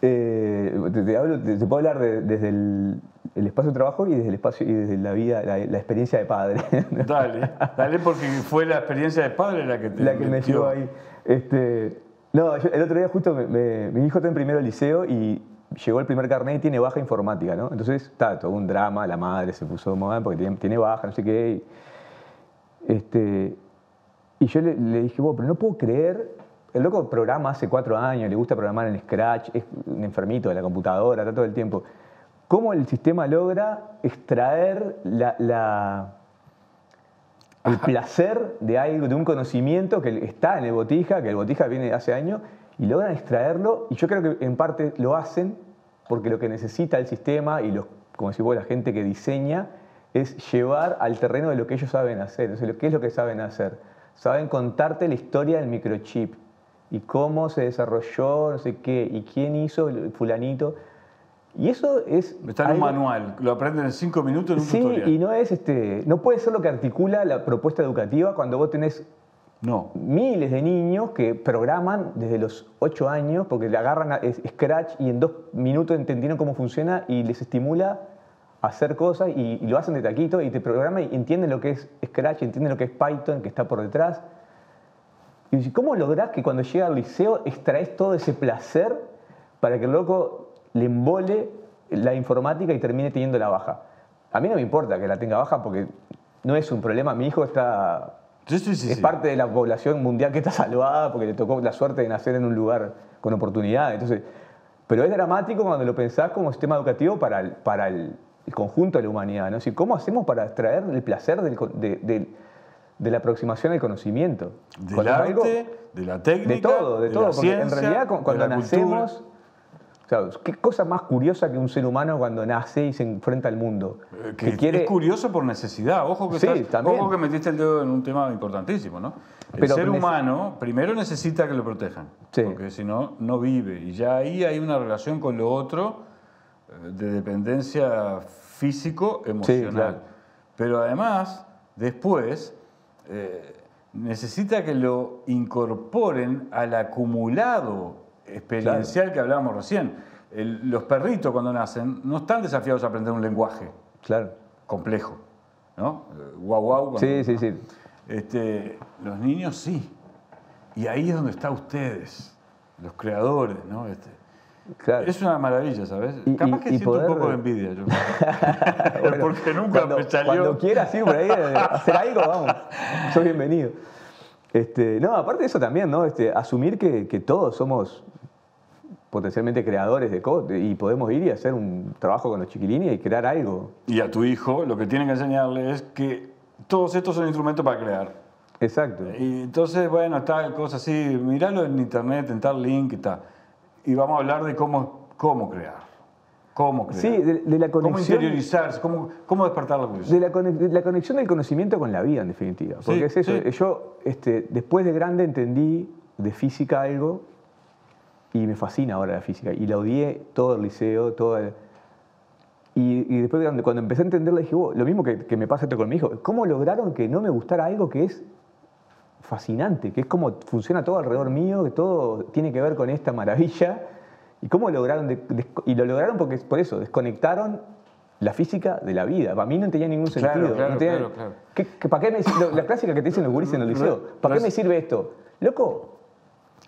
Te puedo hablar desde el espacio de trabajo y desde la vida, la experiencia de padre. Dale, porque fue la experiencia de padre la que te La que me llevó ahí. El otro día justo mi hijo está en primero liceo y llegó el primer carnet y tiene baja informática, ¿no? Entonces está todo un drama, la madre se puso mal porque tiene baja, no sé qué. Y yo le dije, pero no puedo creer, el loco programa hace 4 años, le gusta programar en Scratch, es un enfermito de la computadora, está todo el tiempo. ¿Cómo el sistema logra extraer el placer de algo, de un conocimiento que está en el Botija, que el Botija viene de hace años, y logran extraerlo? Y yo creo que en parte lo hacen porque lo que necesita el sistema y como decís vos, la gente que diseña es llevar al terreno de lo que ellos saben hacer. Entonces, ¿qué es lo que saben hacer? Saben contarte la historia del microchip y cómo se desarrolló, no sé qué, y quién hizo el fulanito. Y eso es... Está en un manual, lo aprenden en 5 minutos en un tutorial. Sí, y no puede ser lo que articula la propuesta educativa cuando vos tenés miles de niños que programan desde los 8 años porque le agarran Scratch y en 2 minutos entendieron cómo funciona y les estimula a hacer cosas y lo hacen de taquito y te programan y entienden lo que es Scratch, entienden lo que es Python, que está por detrás. Y ¿cómo lográs que cuando llega al liceo extraes todo ese placer para que el loco le embole la informática y termine teniendo la baja? A mí no me importa que la tenga baja porque no es un problema. Mi hijo está... es parte de la población mundial que está salvada porque le tocó la suerte de nacer en un lugar con oportunidades. Entonces, pero es dramático cuando lo pensás como sistema educativo para el conjunto de la humanidad, ¿no? Es decir, ¿cómo hacemos para extraer el placer de la aproximación al conocimiento? Del arte, de la técnica, de todo, la porque ciencia, en realidad cuando nacemos... O sea, ¿qué cosa más curiosa que un ser humano cuando nace y se enfrenta al mundo? Es curioso por necesidad. Ojo que metiste el dedo en un tema importantísimo, ¿no? El ser humano primero necesita que lo protejan, porque si no, no vive. Y ya ahí hay una relación con lo otro de dependencia físico-emocional. Sí, claro. Pero además, después, necesita que lo incorporen al acumulado experiencial que hablábamos recién. Los perritos cuando nacen no están desafiados a aprender un lenguaje complejo. ¿no? Guau, guau. Sí, sí, sí. Los niños sí. Y ahí es donde están ustedes, los creadores, ¿no? Claro. Es una maravilla, ¿sabes? Y- Capaz y- que y siento poder- un poco de envidia yo. Bueno, Porque nunca me salió. Cuando quieras ir por ahí hacer algo, vamos, sos bienvenido. No, aparte de eso también, ¿no? Asumir que todos somos potencialmente creadores de cosas y podemos ir y hacer un trabajo con los chiquilines y crear algo. Y a tu hijo lo que tienen que enseñarle es que todos estos son instrumentos para crear. Exacto. Y entonces, bueno, tal cosa así, miralo en internet, en tal link y tal. Y vamos a hablar de cómo crear. Cómo crear. Sí, de la Cómo conexión. interiorizarse, cómo despertar la De curiosidad. la conexión del conocimiento con la vida, en definitiva. Porque Sí, es eso. sí. Yo, después de grande, entendí de física algo y me fascina ahora la física. Y la odié todo el liceo, y después, cuando empecé a entenderla, dije, lo mismo que me pasa esto con mi hijo. ¿Cómo lograron que no me gustara algo que es fascinante? Que es como funciona todo alrededor mío, que todo tiene que ver con esta maravilla. ¿Y cómo lograron? Y lo lograron porque por eso, desconectaron la física de la vida. Para mí no tenía ningún Claro, sentido. claro, No tenía- claro. ¿Para qué me sirve? La clásica que te dicen los gurises en el liceo. ¿Para qué me sirve esto? Loco,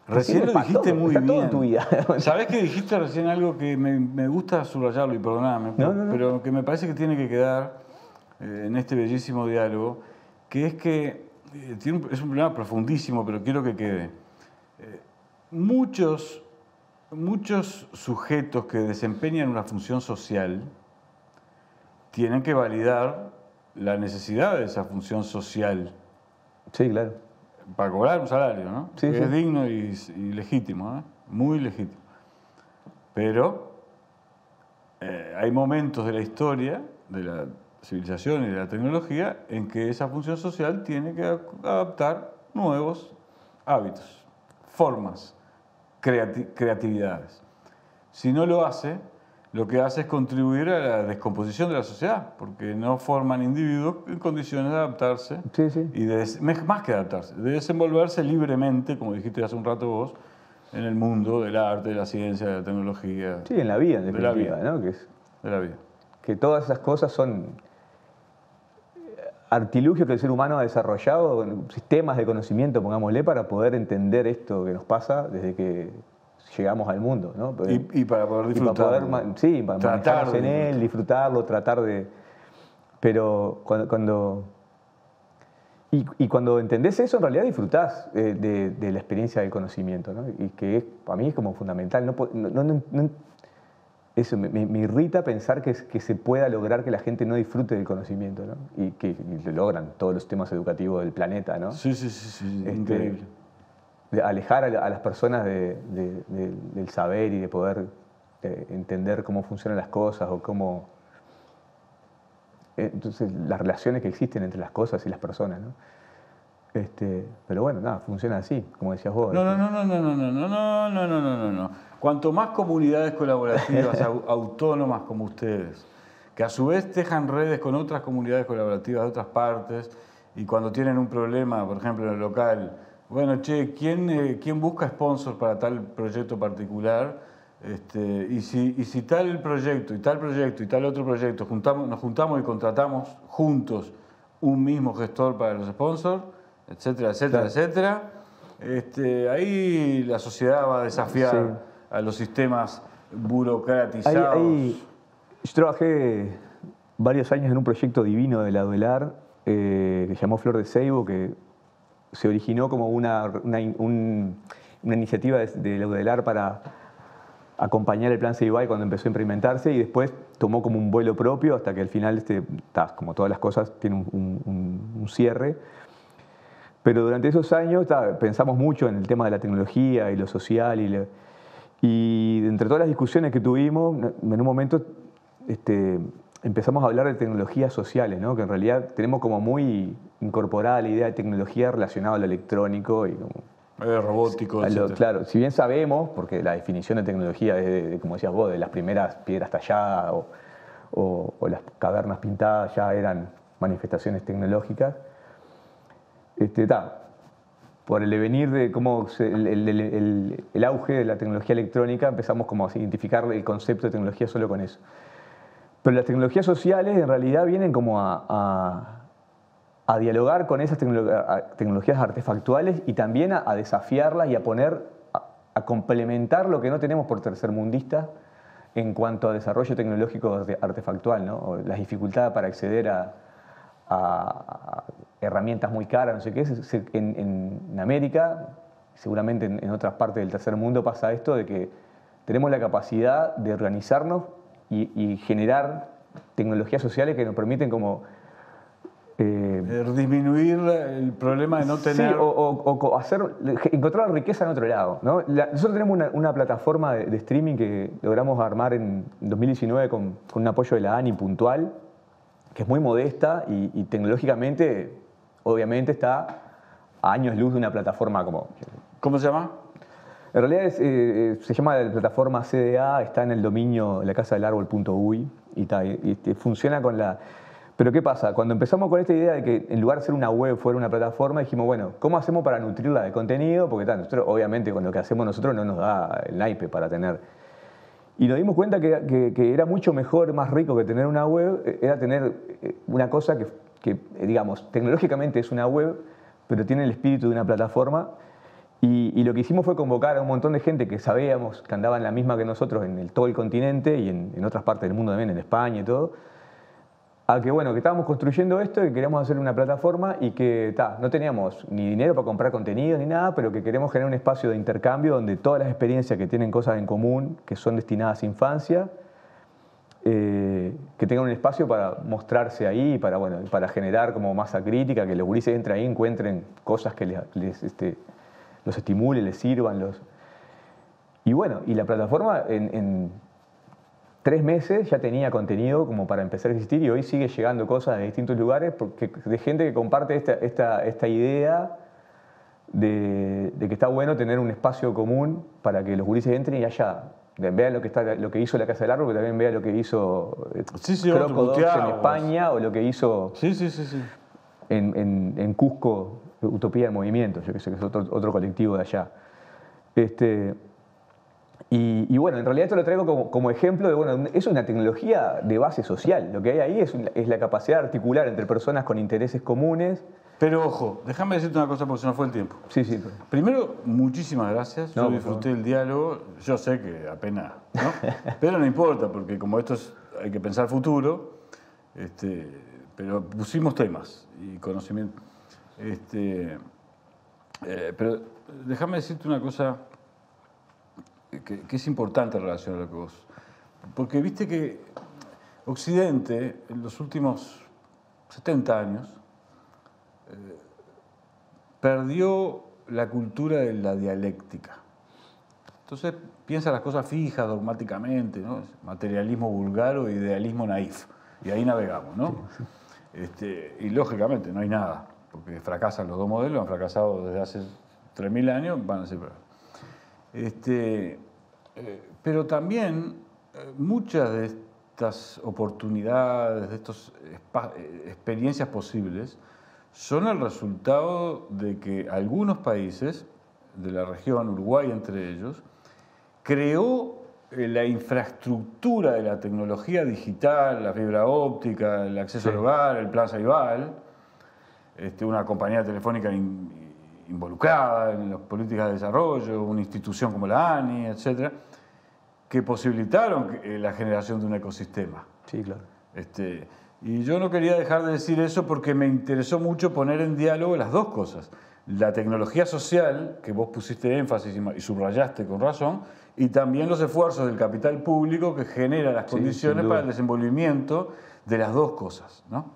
Recién sirve lo para dijiste todo, muy está todo bien. en tu vida. ¿Sabés que dijiste recién algo que me gusta subrayarlo y perdoname, No. pero que me parece que tiene que quedar en este bellísimo diálogo, que es que es un problema profundísimo, pero quiero que quede. Muchos sujetos que desempeñan una función social tienen que validar la necesidad de esa función social Sí, claro. para cobrar un salario, ¿no? Sí, Que sí. es digno y legítimo, ¿eh? Muy legítimo. Pero hay momentos de la historia, de la civilización y de la tecnología, en que esa función social tiene que adaptar nuevos hábitos, formas, creatividades. Si no lo hace, lo que hace es contribuir a la descomposición de la sociedad, porque no forman individuos en condiciones de adaptarse Sí, sí. y más que adaptarse, de desenvolverse libremente, como dijiste hace un rato vos, en el mundo del arte, de la ciencia, de la tecnología, Sí, en la vida, en De la definitiva, vida. ¿no? de la vida. Que todas esas cosas son artilugios que el ser humano ha desarrollado, sistemas de conocimiento, pongámosle, para poder entender esto que nos pasa desde que llegamos al mundo, ¿no? Y para poder Y disfrutar. para manejarnos en él, disfrutarlo, tratar de... Pero cuando entendés eso, en realidad disfrutás de la experiencia del conocimiento, ¿no? Y que para mí es como fundamental. Eso me irrita pensar que se pueda lograr que la gente no disfrute del conocimiento, ¿no? Y lo logran todos los sistemas educativos del planeta, ¿no? Sí, increíble. De alejar a las personas del saber y de poder entender cómo funcionan las cosas o cómo... Entonces, las relaciones que existen entre las cosas y las personas, ¿no? Pero bueno, nada, funciona así, como decías vos. No. Cuanto más comunidades colaborativas autónomas como ustedes, que a su vez tejan redes con otras comunidades colaborativas de otras partes, y cuando tienen un problema, por ejemplo, en el local, bueno, che, ¿quién busca sponsor para tal proyecto particular? Y si tal proyecto y tal proyecto y tal otro proyecto nos juntamos y contratamos juntos un mismo gestor para los sponsors, etcétera, etcétera, Claro. etcétera, ahí la sociedad va a desafiar Sí. a los sistemas burocratizados. Yo trabajé varios años en un proyecto divino de la Duelar que se llamó Flor de Ceibo, que se originó como una iniciativa de la Duelar para acompañar el plan Ceibal cuando empezó a implementarse y después tomó como un vuelo propio hasta que al final, como todas las cosas, tiene un cierre. Pero durante esos años pensamos mucho en el tema de la tecnología y lo social y entre todas las discusiones que tuvimos, en un momento empezamos a hablar de tecnologías sociales, ¿no? Que en realidad tenemos como muy incorporada la idea de tecnología relacionada a lo electrónico y Robótico, etcétera. claro, si bien sabemos, porque la definición de tecnología es, como decías vos, de las primeras piedras talladas o las cavernas pintadas ya eran manifestaciones tecnológicas, por el devenir de cómo el auge de la tecnología electrónica empezamos como a identificar el concepto de tecnología solo con eso. Pero las tecnologías sociales en realidad vienen como a dialogar con esas tecnologías artefactuales y también a desafiarlas y a poner, a complementar lo que no tenemos por tercermundistas en cuanto a desarrollo tecnológico artefactual, ¿no? O las dificultades para acceder a herramientas muy caras, no sé qué. En América, seguramente en otras partes del tercer mundo pasa esto de que tenemos la capacidad de organizarnos y generar tecnologías sociales que nos permiten como disminuir el problema de no tener... Sí, o encontrar la riqueza en otro lado, ¿no? Nosotros tenemos una plataforma de streaming que logramos armar en 2019 con un apoyo de la ANI puntual, que es muy modesta y tecnológicamente, obviamente, está a años luz de una plataforma como... ¿Cómo se llama? En realidad se llama la plataforma CDA, está en el dominio lacasadelárbol.uy y funciona con la... Pero ¿qué pasa? Cuando empezamos con esta idea de que en lugar de ser una web fuera una plataforma, dijimos, bueno, ¿cómo hacemos para nutrirla de contenido? Porque nosotros, obviamente, con lo que hacemos nosotros no nos da el naipe para tener... Y nos dimos cuenta que era mucho mejor, más rico que tener una web, era tener una cosa que, digamos, tecnológicamente es una web, pero tiene el espíritu de una plataforma. Y lo que hicimos fue convocar a un montón de gente que sabíamos que andaba en la misma que nosotros en todo el continente y en otras partes del mundo también, en España y todo, a que, bueno, que estábamos construyendo esto y queríamos hacer una plataforma y que no teníamos ni dinero para comprar contenido ni nada, pero que queremos generar un espacio de intercambio donde todas las experiencias que tienen cosas en común, que son destinadas a infancia, que tengan un espacio para mostrarse ahí, para generar como masa crítica, que los gurises entren ahí y encuentren cosas que los estimulen, les sirvan. Y bueno, y la plataforma en 3 meses ya tenía contenido como para empezar a existir y hoy sigue llegando cosas de distintos lugares de gente que comparte esta idea de que está bueno tener un espacio común para que los gurises entren y allá vean lo que hizo la Casa del Árbol, pero también vean lo que hizo Crocodile en España o lo que hizo en Cusco, Utopía en Movimiento, yo que sé que es otro colectivo de allá. Y bueno, en realidad esto lo traigo como ejemplo de, bueno, es una tecnología de base social. Lo que hay ahí es la capacidad de articular entre personas con intereses comunes. Pero ojo, déjame decirte una cosa porque se nos fue el tiempo. Sí. Primero, muchísimas gracias. Yo disfruté el diálogo. Yo sé que apenas, ¿no? Pero no importa, porque como esto hay que pensar futuro, pero pusimos temas y conocimiento. Pero déjame decirte una cosa que es importante en relación a lo que vos... Porque viste que Occidente, en los últimos 70 años, perdió la cultura de la dialéctica. Entonces piensa las cosas fijas, dogmáticamente, ¿no? Materialismo vulgar o idealismo naif. Y ahí navegamos, ¿no? Y lógicamente no hay nada, porque fracasan los dos modelos, han fracasado desde hace 3.000 años, van a ser... pero también muchas de estas oportunidades, de estas experiencias posibles, son el resultado de que algunos países de la región, Uruguay entre ellos, creó la infraestructura de la tecnología digital, la fibra óptica, el acceso al hogar, el Plan Ceibal, una compañía telefónica involucrada en las políticas de desarrollo, una institución como la ANI, etcétera, que posibilitaron la generación de un ecosistema. Sí, claro. Y yo no quería dejar de decir eso porque me interesó mucho poner en diálogo las dos cosas. La tecnología social, que vos pusiste énfasis y subrayaste con razón, y también los esfuerzos del capital público que genera las condiciones para el desenvolvimiento de las dos cosas, ¿no?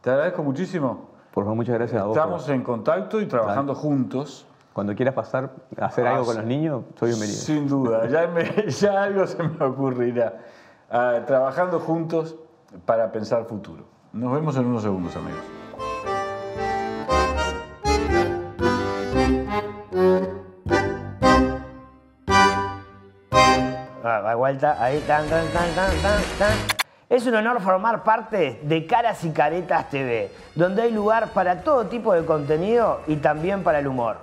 Te agradezco muchísimo. Por favor, muchas gracias a vos. Estamos en contacto y trabajando juntos. Cuando quieras pasar a hacer algo con los niños, soy bienvenido. Sin duda, ya algo se me ocurrirá. Trabajando juntos para pensar futuro. Nos vemos en unos segundos, amigos. Da vuelta, ahí, tan. Es un honor formar parte de Caras y Caretas TV, donde hay lugar para todo tipo de contenido y también para el humor.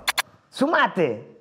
¡Sumate!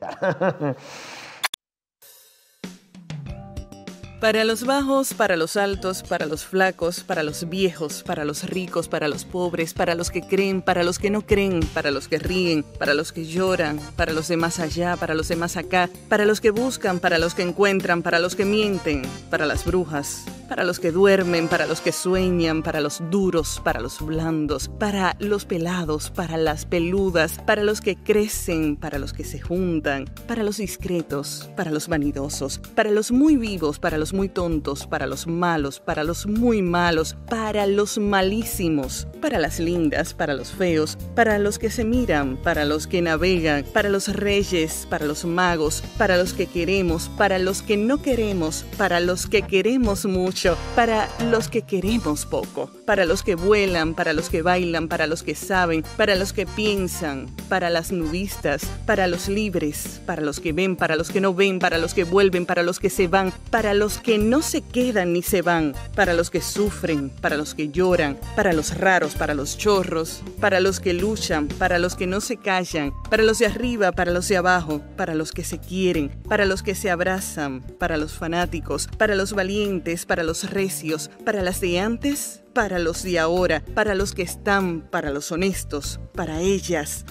Para los bajos, para los altos, para los flacos, para los viejos, para los ricos, para los pobres, para los que creen, para los que no creen, para los que ríen, para los que lloran, para los de más allá, para los de más acá, para los que buscan, para los que encuentran, para los que mienten, para las brujas, para los que duermen, para los que sueñan, para los duros, para los blandos, para los pelados, para las peludas, para los que crecen, para los que se juntan, para los discretos, para los vanidosos, para los muy vivos, para los muy tontos, para los malos, para los muy malos, para los malísimos, para las lindas, para los feos, para los que se miran, para los que navegan, para los reyes, para los magos, para los que queremos, para los que no queremos, para los que queremos mucho, para los que queremos poco, para los que vuelan, para los que bailan, para los que saben, para los que piensan, para las nudistas, para los libres, para los que ven, para los que no ven, para los que vuelven, para los que se van, para los que no se quedan ni se van, para los que sufren, para los que lloran, para los raros, para los chorros, para los que luchan, para los que no se callan, para los de arriba, para los de abajo, para los que se quieren, para los que se abrazan, para los fanáticos, para los valientes, para los recios, para las de antes, para los de ahora, para los que están, para los honestos, para ellas,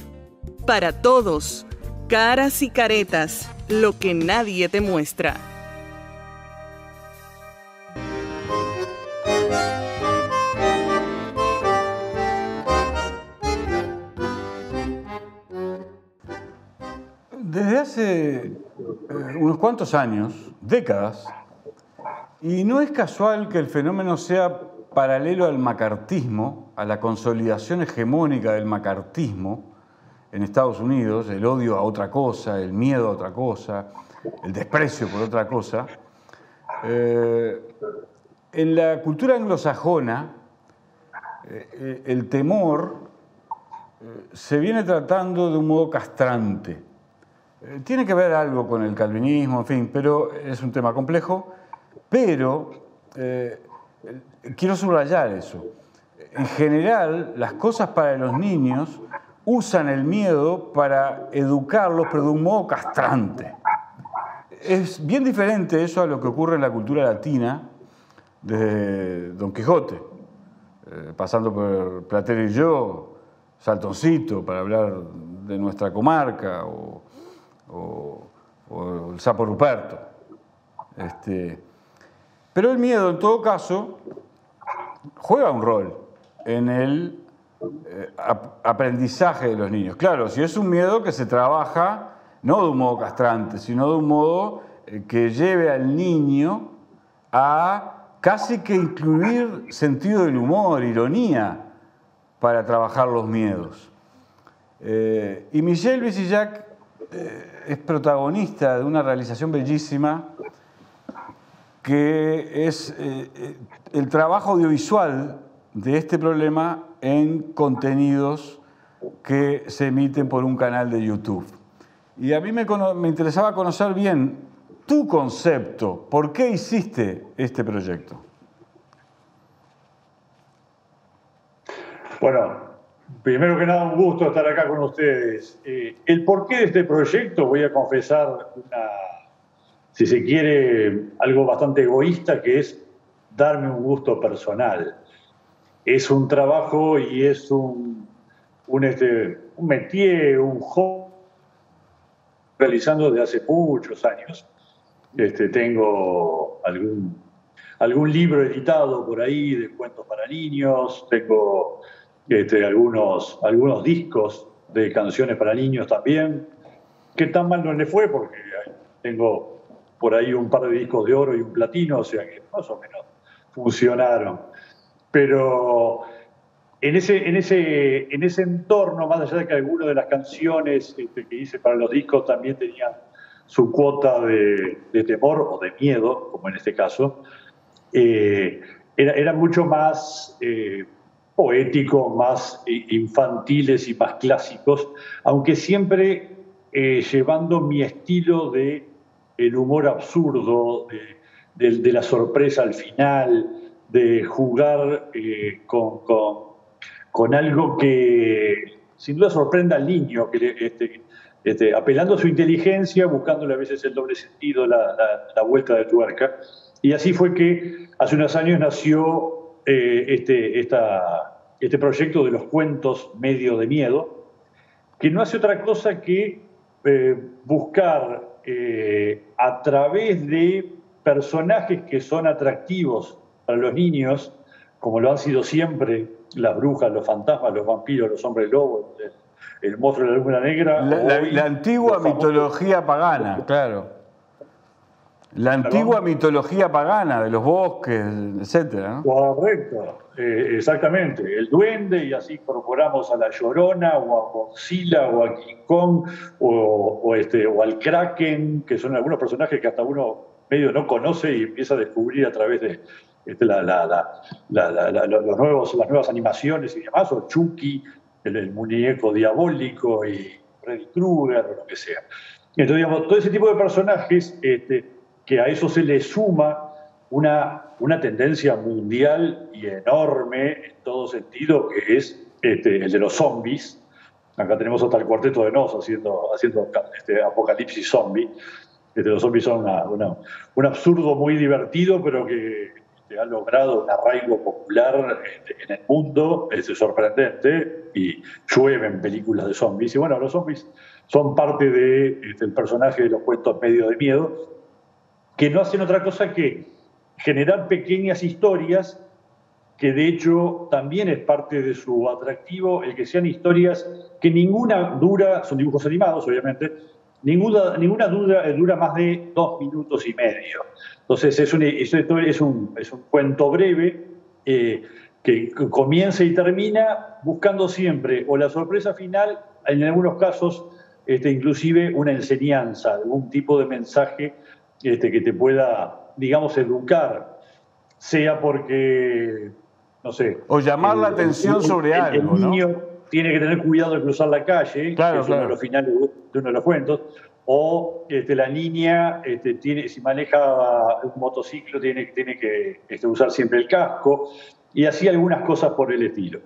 para todos, caras y caretas, lo que nadie te muestra. Desde hace unos cuantos años, décadas, y no es casual que el fenómeno sea paralelo al macartismo, a la consolidación hegemónica del macartismo en Estados Unidos, el odio a otra cosa, el miedo a otra cosa, el desprecio por otra cosa. En la cultura anglosajona, el temor se viene tratando de un modo castrante. Tiene que ver algo con el calvinismo, en fin, pero es un tema complejo. Pero quiero subrayar eso. En general, las cosas para los niños usan el miedo para educarlos, pero de un modo castrante. Es bien diferente eso a lo que ocurre en la cultura latina desde Don Quijote, pasando por Platero y yo, Saltoncito, para hablar de nuestra comarca, o el Sapo Ruperto. Pero el miedo, en todo caso, juega un rol en el aprendizaje de los niños. Claro, si es un miedo que se trabaja no de un modo castrante, sino de un modo que lleve al niño a casi que incluir sentido del humor, ironía, para trabajar los miedos. Y Michel Bisillac es protagonista de una realización bellísima que es el trabajo audiovisual de este problema en contenidos que se emiten por un canal de YouTube. Y a mí me interesaba conocer bien tu concepto. ¿Por qué hiciste este proyecto? Bueno, primero que nada, un gusto estar acá con ustedes. El porqué de este proyecto, voy a confesar si se quiere, algo bastante egoísta, que es darme un gusto personal. Es un trabajo y es un métier, un hobby realizando desde hace muchos años. Tengo algún libro editado por ahí de cuentos para niños, tengo algunos discos de canciones para niños también, que tan mal no le fue porque tengo por ahí un par de discos de oro y un platino, o sea que más o menos funcionaron. Pero en ese entorno, más allá de que algunas de las canciones que hice para los discos también tenían su cuota de temor o de miedo, como en este caso, eran mucho más poéticos, más infantiles y más clásicos, aunque siempre llevando mi estilo de el humor absurdo, de la sorpresa al final, de jugar con algo que sin duda sorprenda al niño, apelando a su inteligencia, buscándole a veces el doble sentido, la vuelta de tuerca. Y así fue que hace unos años nació este proyecto de los cuentos medio de miedo, que no hace otra cosa que buscar a través de personajes que son atractivos para los niños, como lo han sido siempre las brujas, los fantasmas, los vampiros, los hombres lobos, el monstruo de la luna negra. La antigua mitología pagana, claro. La antigua mitología pagana de los bosques, etcétera, ¿no? Correcto, exactamente. El duende, y así incorporamos a la Llorona, o a Godzilla, o a King Kong, o al Kraken, que son algunos personajes que hasta uno medio no conoce y empieza a descubrir a través de las nuevas animaciones y demás, o Chucky, el muñeco diabólico, y Freddy Krueger, o lo que sea. Entonces, digamos, todo ese tipo de personajes, que a eso se le suma una tendencia mundial y enorme en todo sentido, que es el de los zombies. Acá tenemos hasta el Cuarteto de Nos haciendo apocalipsis zombie. Los zombies son un absurdo muy divertido, pero que ha logrado un arraigo popular en el mundo, es sorprendente, y llueven películas de zombies. Y bueno, los zombies son parte del personaje de los cuentos medio de miedo, que no hacen otra cosa que generar pequeñas historias, que de hecho también es parte de su atractivo, el que sean historias que ninguna dura, son dibujos animados obviamente, ninguna dura más de 2 minutos y medio. Entonces es un cuento breve que comienza y termina buscando siempre o la sorpresa final, en algunos casos inclusive una enseñanza, algún tipo de mensaje que te pueda, digamos, educar, sea porque, no sé... O llamar la atención sobre algo, el niño tiene que tener cuidado de cruzar la calle, claro, que es uno de los finales de uno de los cuentos, o la niña, si maneja un motociclo, tiene que usar siempre el casco, y así algunas cosas por el estilo.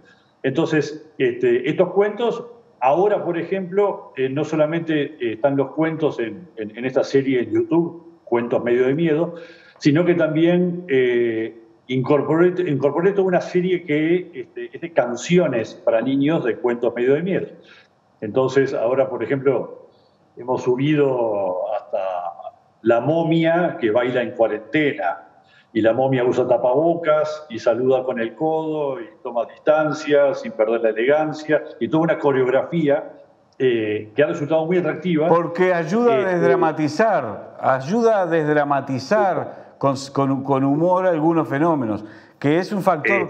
Entonces, estos cuentos... Ahora, por ejemplo, no solamente están los cuentos en esta serie en YouTube, Cuentos Medio de Miedo, sino que también incorporé toda una serie que es de canciones para niños de cuentos medio de miedo. Entonces, ahora, por ejemplo, hemos subido hasta la momia que baila en cuarentena, y la momia usa tapabocas y saluda con el codo y toma distancia sin perder la elegancia, y toda una coreografía que ha resultado muy atractiva. Porque ayuda a desdramatizar con humor algunos fenómenos, que es un factor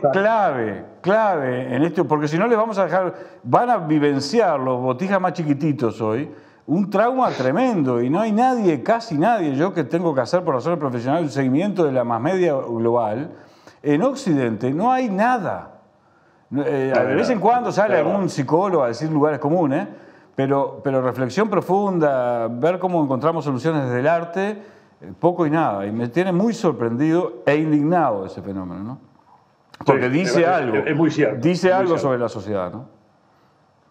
clave en esto, porque si no les vamos a dejar, van a vivenciar los botijas más chiquititos hoy, un trauma tremendo, y no hay nadie, casi nadie, yo que tengo que hacer por razones profesionales un seguimiento de la más media global, en Occidente no hay nada. De vez en cuando sale algún psicólogo a decir lugares comunes, pero reflexión profunda, ver cómo encontramos soluciones desde el arte, poco y nada. Y me tiene muy sorprendido e indignado ese fenómeno, ¿no? Porque dice algo, es muy cierto, dice algo sobre la sociedad, ¿no?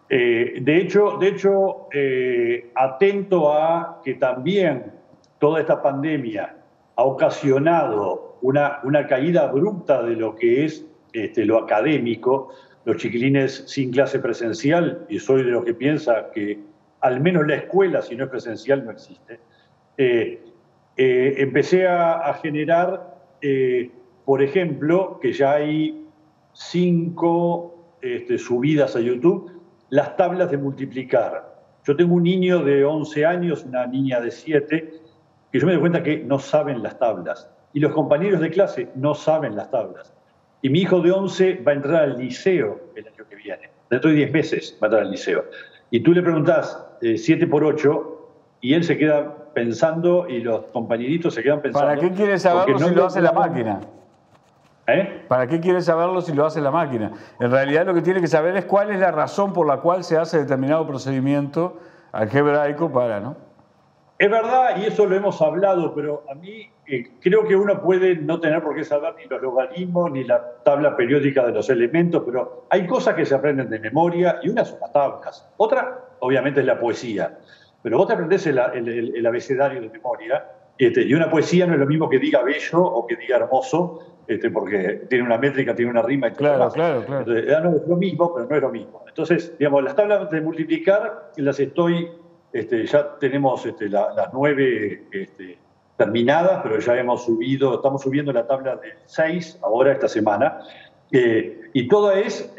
De hecho, atento a que también toda esta pandemia ha ocasionado una caída abrupta de lo que es lo académico, los chiquilines sin clase presencial, y soy de los que piensa que al menos la escuela, si no es presencial, no existe. Empecé a generar, por ejemplo, que ya hay 5 subidas a YouTube, las tablas de multiplicar. Yo tengo un niño de 11 años, una niña de 7, que yo me doy cuenta que no saben las tablas. Y los compañeros de clase no saben las tablas. Y mi hijo de 11 va a entrar al liceo el año que viene. Dentro de 10 meses va a entrar al liceo. Y tú le preguntás 7 por 8 y él se queda pensando y los compañeritos se quedan pensando. ¿Para qué quiere saberlo si lo hace la máquina? ¿Para qué quiere saberlo si lo hace la máquina? En realidad lo que tiene que saber es cuál es la razón por la cual se hace determinado procedimiento algebraico para, ¿no? Es verdad, y eso lo hemos hablado, pero a mí creo que uno puede no tener por qué saber ni los logaritmos ni la tabla periódica de los elementos, pero hay cosas que se aprenden de memoria y una son las tablas. Otra, obviamente, es la poesía. Pero vos te aprendés el abecedario de memoria Y una poesía no es lo mismo que diga bello o que diga hermoso, porque tiene una métrica, tiene una rima y todo lo demás. Claro. Entonces, no es lo mismo, pero no es lo mismo. Entonces, digamos, las tablas de multiplicar las ya tenemos las 9 terminadas, pero ya estamos subiendo la tabla de 6 ahora esta semana. Y todo es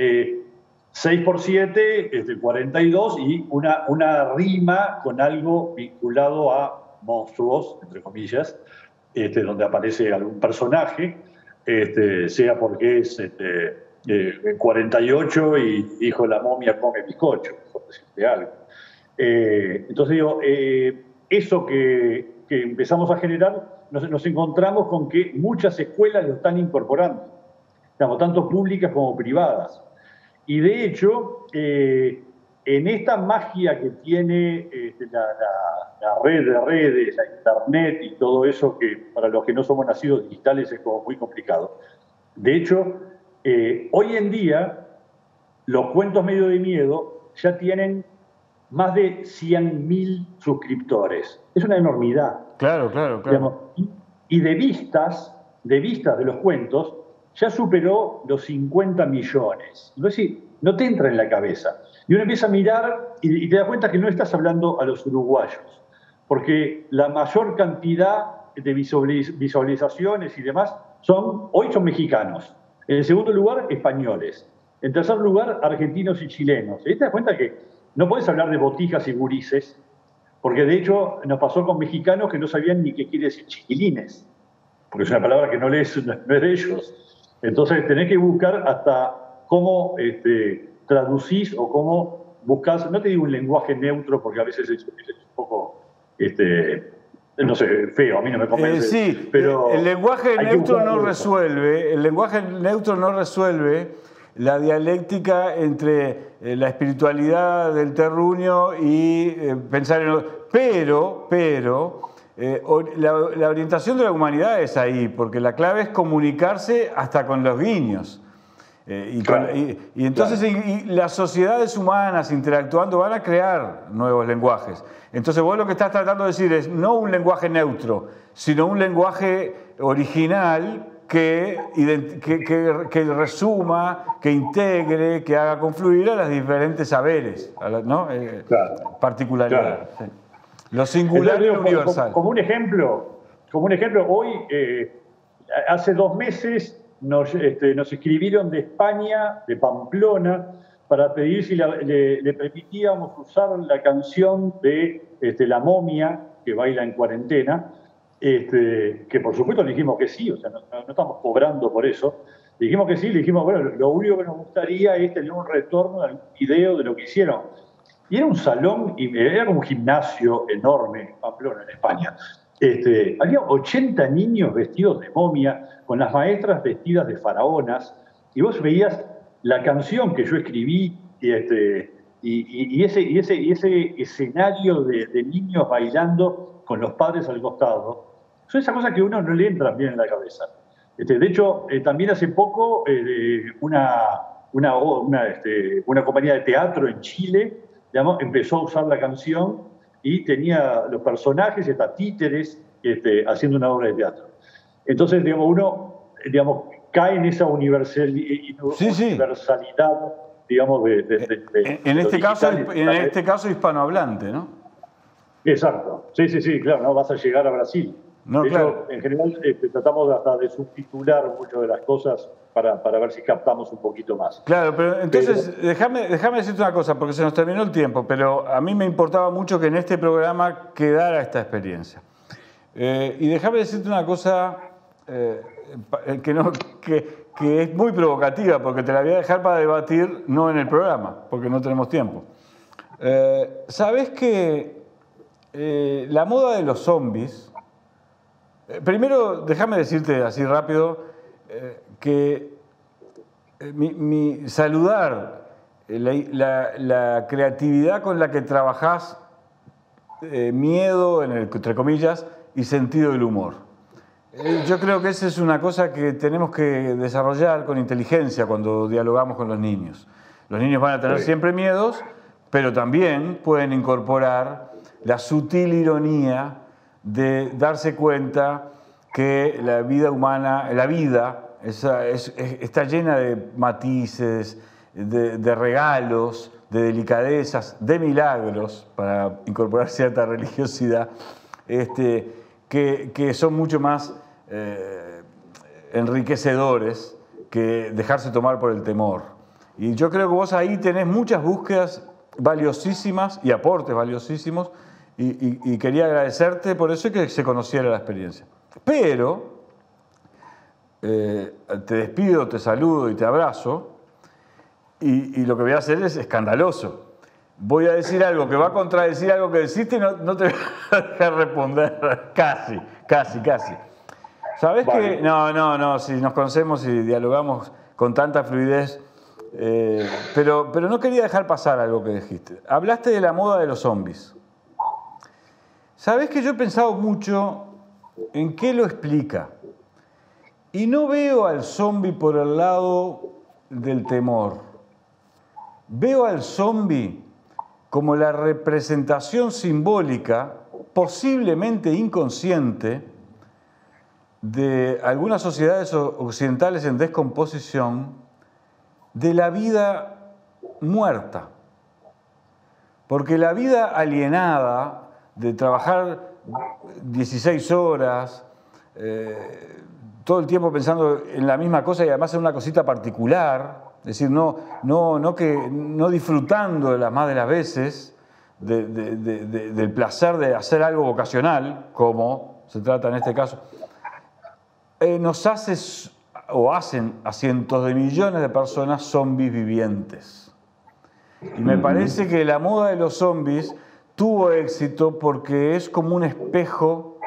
6 por 7, 42, y una rima con algo vinculado a monstruos, entre comillas, donde aparece algún personaje, sea porque es 48 y hijo de la momia come bizcocho, por decirte algo. Entonces digo, eso que empezamos a generar, nos encontramos con que muchas escuelas lo están incorporando, digamos, tanto públicas como privadas. Y de hecho, en esta magia que tiene la red de redes, la internet y todo eso, que para los que no somos nacidos digitales es como muy complicado. De hecho, hoy en día, los cuentos medio de miedo ya tienen más de 100.000 suscriptores. Es una enormidad. Claro. Digamos, y de vistas de los cuentos, ya superó los 50 millones. Es decir, no te entra en la cabeza. Y uno empieza a mirar y te das cuenta que no estás hablando a los uruguayos, porque la mayor cantidad de visualizaciones y demás hoy son mexicanos. En segundo lugar, españoles. En tercer lugar, argentinos y chilenos. Y te das cuenta que no puedes hablar de botijas y gurises, porque de hecho nos pasó con mexicanos que no sabían ni qué quiere decir chiquilines, porque es una palabra que no es de ellos. Entonces tenés que buscar hasta cómo traducís o cómo buscás, no te digo un lenguaje neutro, porque a veces es un poco, no sé, feo, a mí no me convence. Sí, pero el lenguaje neutro no resuelve la dialéctica entre la espiritualidad del terruño y pensar en... Pero la orientación de la humanidad es ahí, porque la clave es comunicarse hasta con los guiños. Y entonces y las sociedades humanas interactuando van a crear nuevos lenguajes. Entonces vos lo que estás tratando de decir es no un lenguaje neutro, sino un lenguaje original que resuma, que integre, que haga confluir a los diferentes saberes, ¿no? Particularidades. Claro. Sí. Lo singular y lo universal. Como un ejemplo, hoy, hace 2 meses, nos escribieron de España, de Pamplona, para pedir si le permitíamos usar la canción de La Momia, que baila en cuarentena, que por supuesto le dijimos que sí, o sea, no estamos cobrando por eso. Le dijimos que sí, le dijimos, bueno, lo único que nos gustaría es tener un retorno de algún video de lo que hicieron. Y era un salón, era como un gimnasio enorme en Pamplona, en España. Había 80 niños vestidos de momia, con las maestras vestidas de faraonas, y vos veías la canción que yo escribí, y ese escenario de niños bailando con los padres al costado. Son esas cosas que a uno no le entran bien en la cabeza. De hecho, también hace poco una compañía de teatro en Chile, digamos, empezó a usar la canción y tenía los personajes, títeres, haciendo una obra de teatro. Entonces, digamos, uno cae en esa universalidad, digamos, en este caso hispanohablante, ¿no? Exacto. Sí, claro, no vas a llegar a Brasil. No, de hecho, claro. en general tratamos hasta de subtitular muchas de las cosas para ver si captamos un poquito más. Claro, pero entonces déjame decirte una cosa, porque se nos terminó el tiempo, pero a mí me importaba mucho que en este programa quedara esta experiencia. Y déjame decirte una cosa que es muy provocativa, porque te la voy a dejar para debatir, no en el programa, porque no tenemos tiempo. ¿Sabés que la moda de los zombies... Primero, déjame decirte así rápido que saludar la creatividad con la que trabajás miedo, entre comillas, y sentido del humor. Yo creo que esa es una cosa que tenemos que desarrollar con inteligencia cuando dialogamos con los niños. Los niños van a tener siempre miedos, pero también pueden incorporar la sutil ironía de darse cuenta que la vida humana, la vida está llena de matices, de regalos, de delicadezas, de milagros, para incorporar cierta religiosidad, que son mucho más enriquecedores que dejarse tomar por el temor. Y yo creo que vos ahí tenés muchas búsquedas valiosísimas y aportes valiosísimos, y quería agradecerte por eso y que se conociera la experiencia. Pero te despido, te saludo y te abrazo, y lo que voy a hacer es escandaloso. Voy a decir algo que va a contradecir algo que deciste y no te voy a dejar responder. Casi. ¿Sabés vale. que? No, si nos conocemos y dialogamos con tanta fluidez, pero no quería dejar pasar algo que dijiste. Hablaste de la moda de los zombies. ¿Sabés que yo he pensado mucho en qué lo explica? Y no veo al zombie por el lado del temor. Veo al zombie como la representación simbólica, posiblemente inconsciente, de algunas sociedades occidentales en descomposición, de la vida muerta. Porque la vida alienada de trabajar 16 horas, todo el tiempo pensando en la misma cosa y además en una cosita particular, es decir, no disfrutando de las más de las veces del placer de hacer algo vocacional, como se trata en este caso, nos hace o hacen a cientos de millones de personas zombies vivientes. Y me parece que la moda de los zombies tuvo éxito porque es como un espejo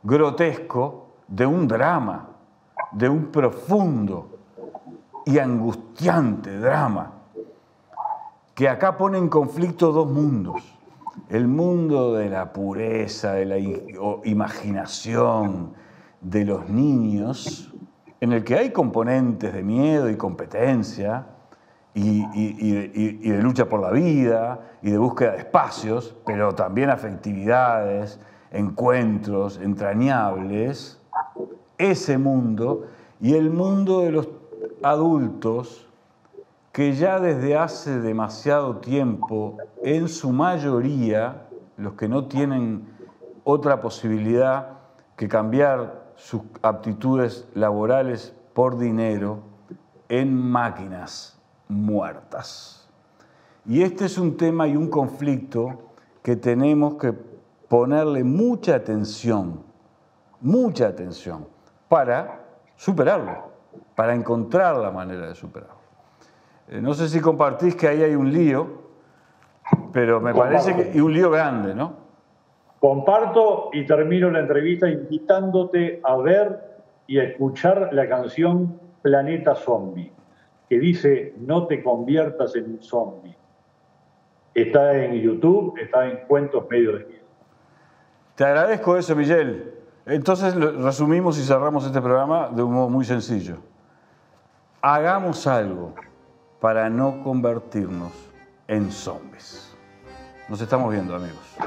grotesco de un drama, de un profundo y angustiante drama, que acá pone en conflicto dos mundos. El mundo de la pureza, de la imaginación de los niños, en el que hay componentes de miedo y competencia, y de lucha por la vida, y de búsqueda de espacios, pero también afectividades, encuentros entrañables, ese mundo, y el mundo de los adultos que ya desde hace demasiado tiempo, en su mayoría, los que no tienen otra posibilidad que cambiar sus aptitudes laborales por dinero en máquinas muertas. Y este es un tema y un conflicto que tenemos que ponerle mucha atención para superarlo, para encontrar la manera de superarlo. No sé si compartís que ahí hay un lío, pero me parece que y un lío grande, ¿no? Comparto y termino la entrevista invitándote a ver y a escuchar la canción Planeta Zombie, que dice no te conviertas en un zombie. Está en YouTube, está en Cuentos Medio de Miedo. Te agradezco eso, Miguel. Entonces resumimos y cerramos este programa de un modo muy sencillo. Hagamos algo para no convertirnos en zombies. Nos estamos viendo, amigos.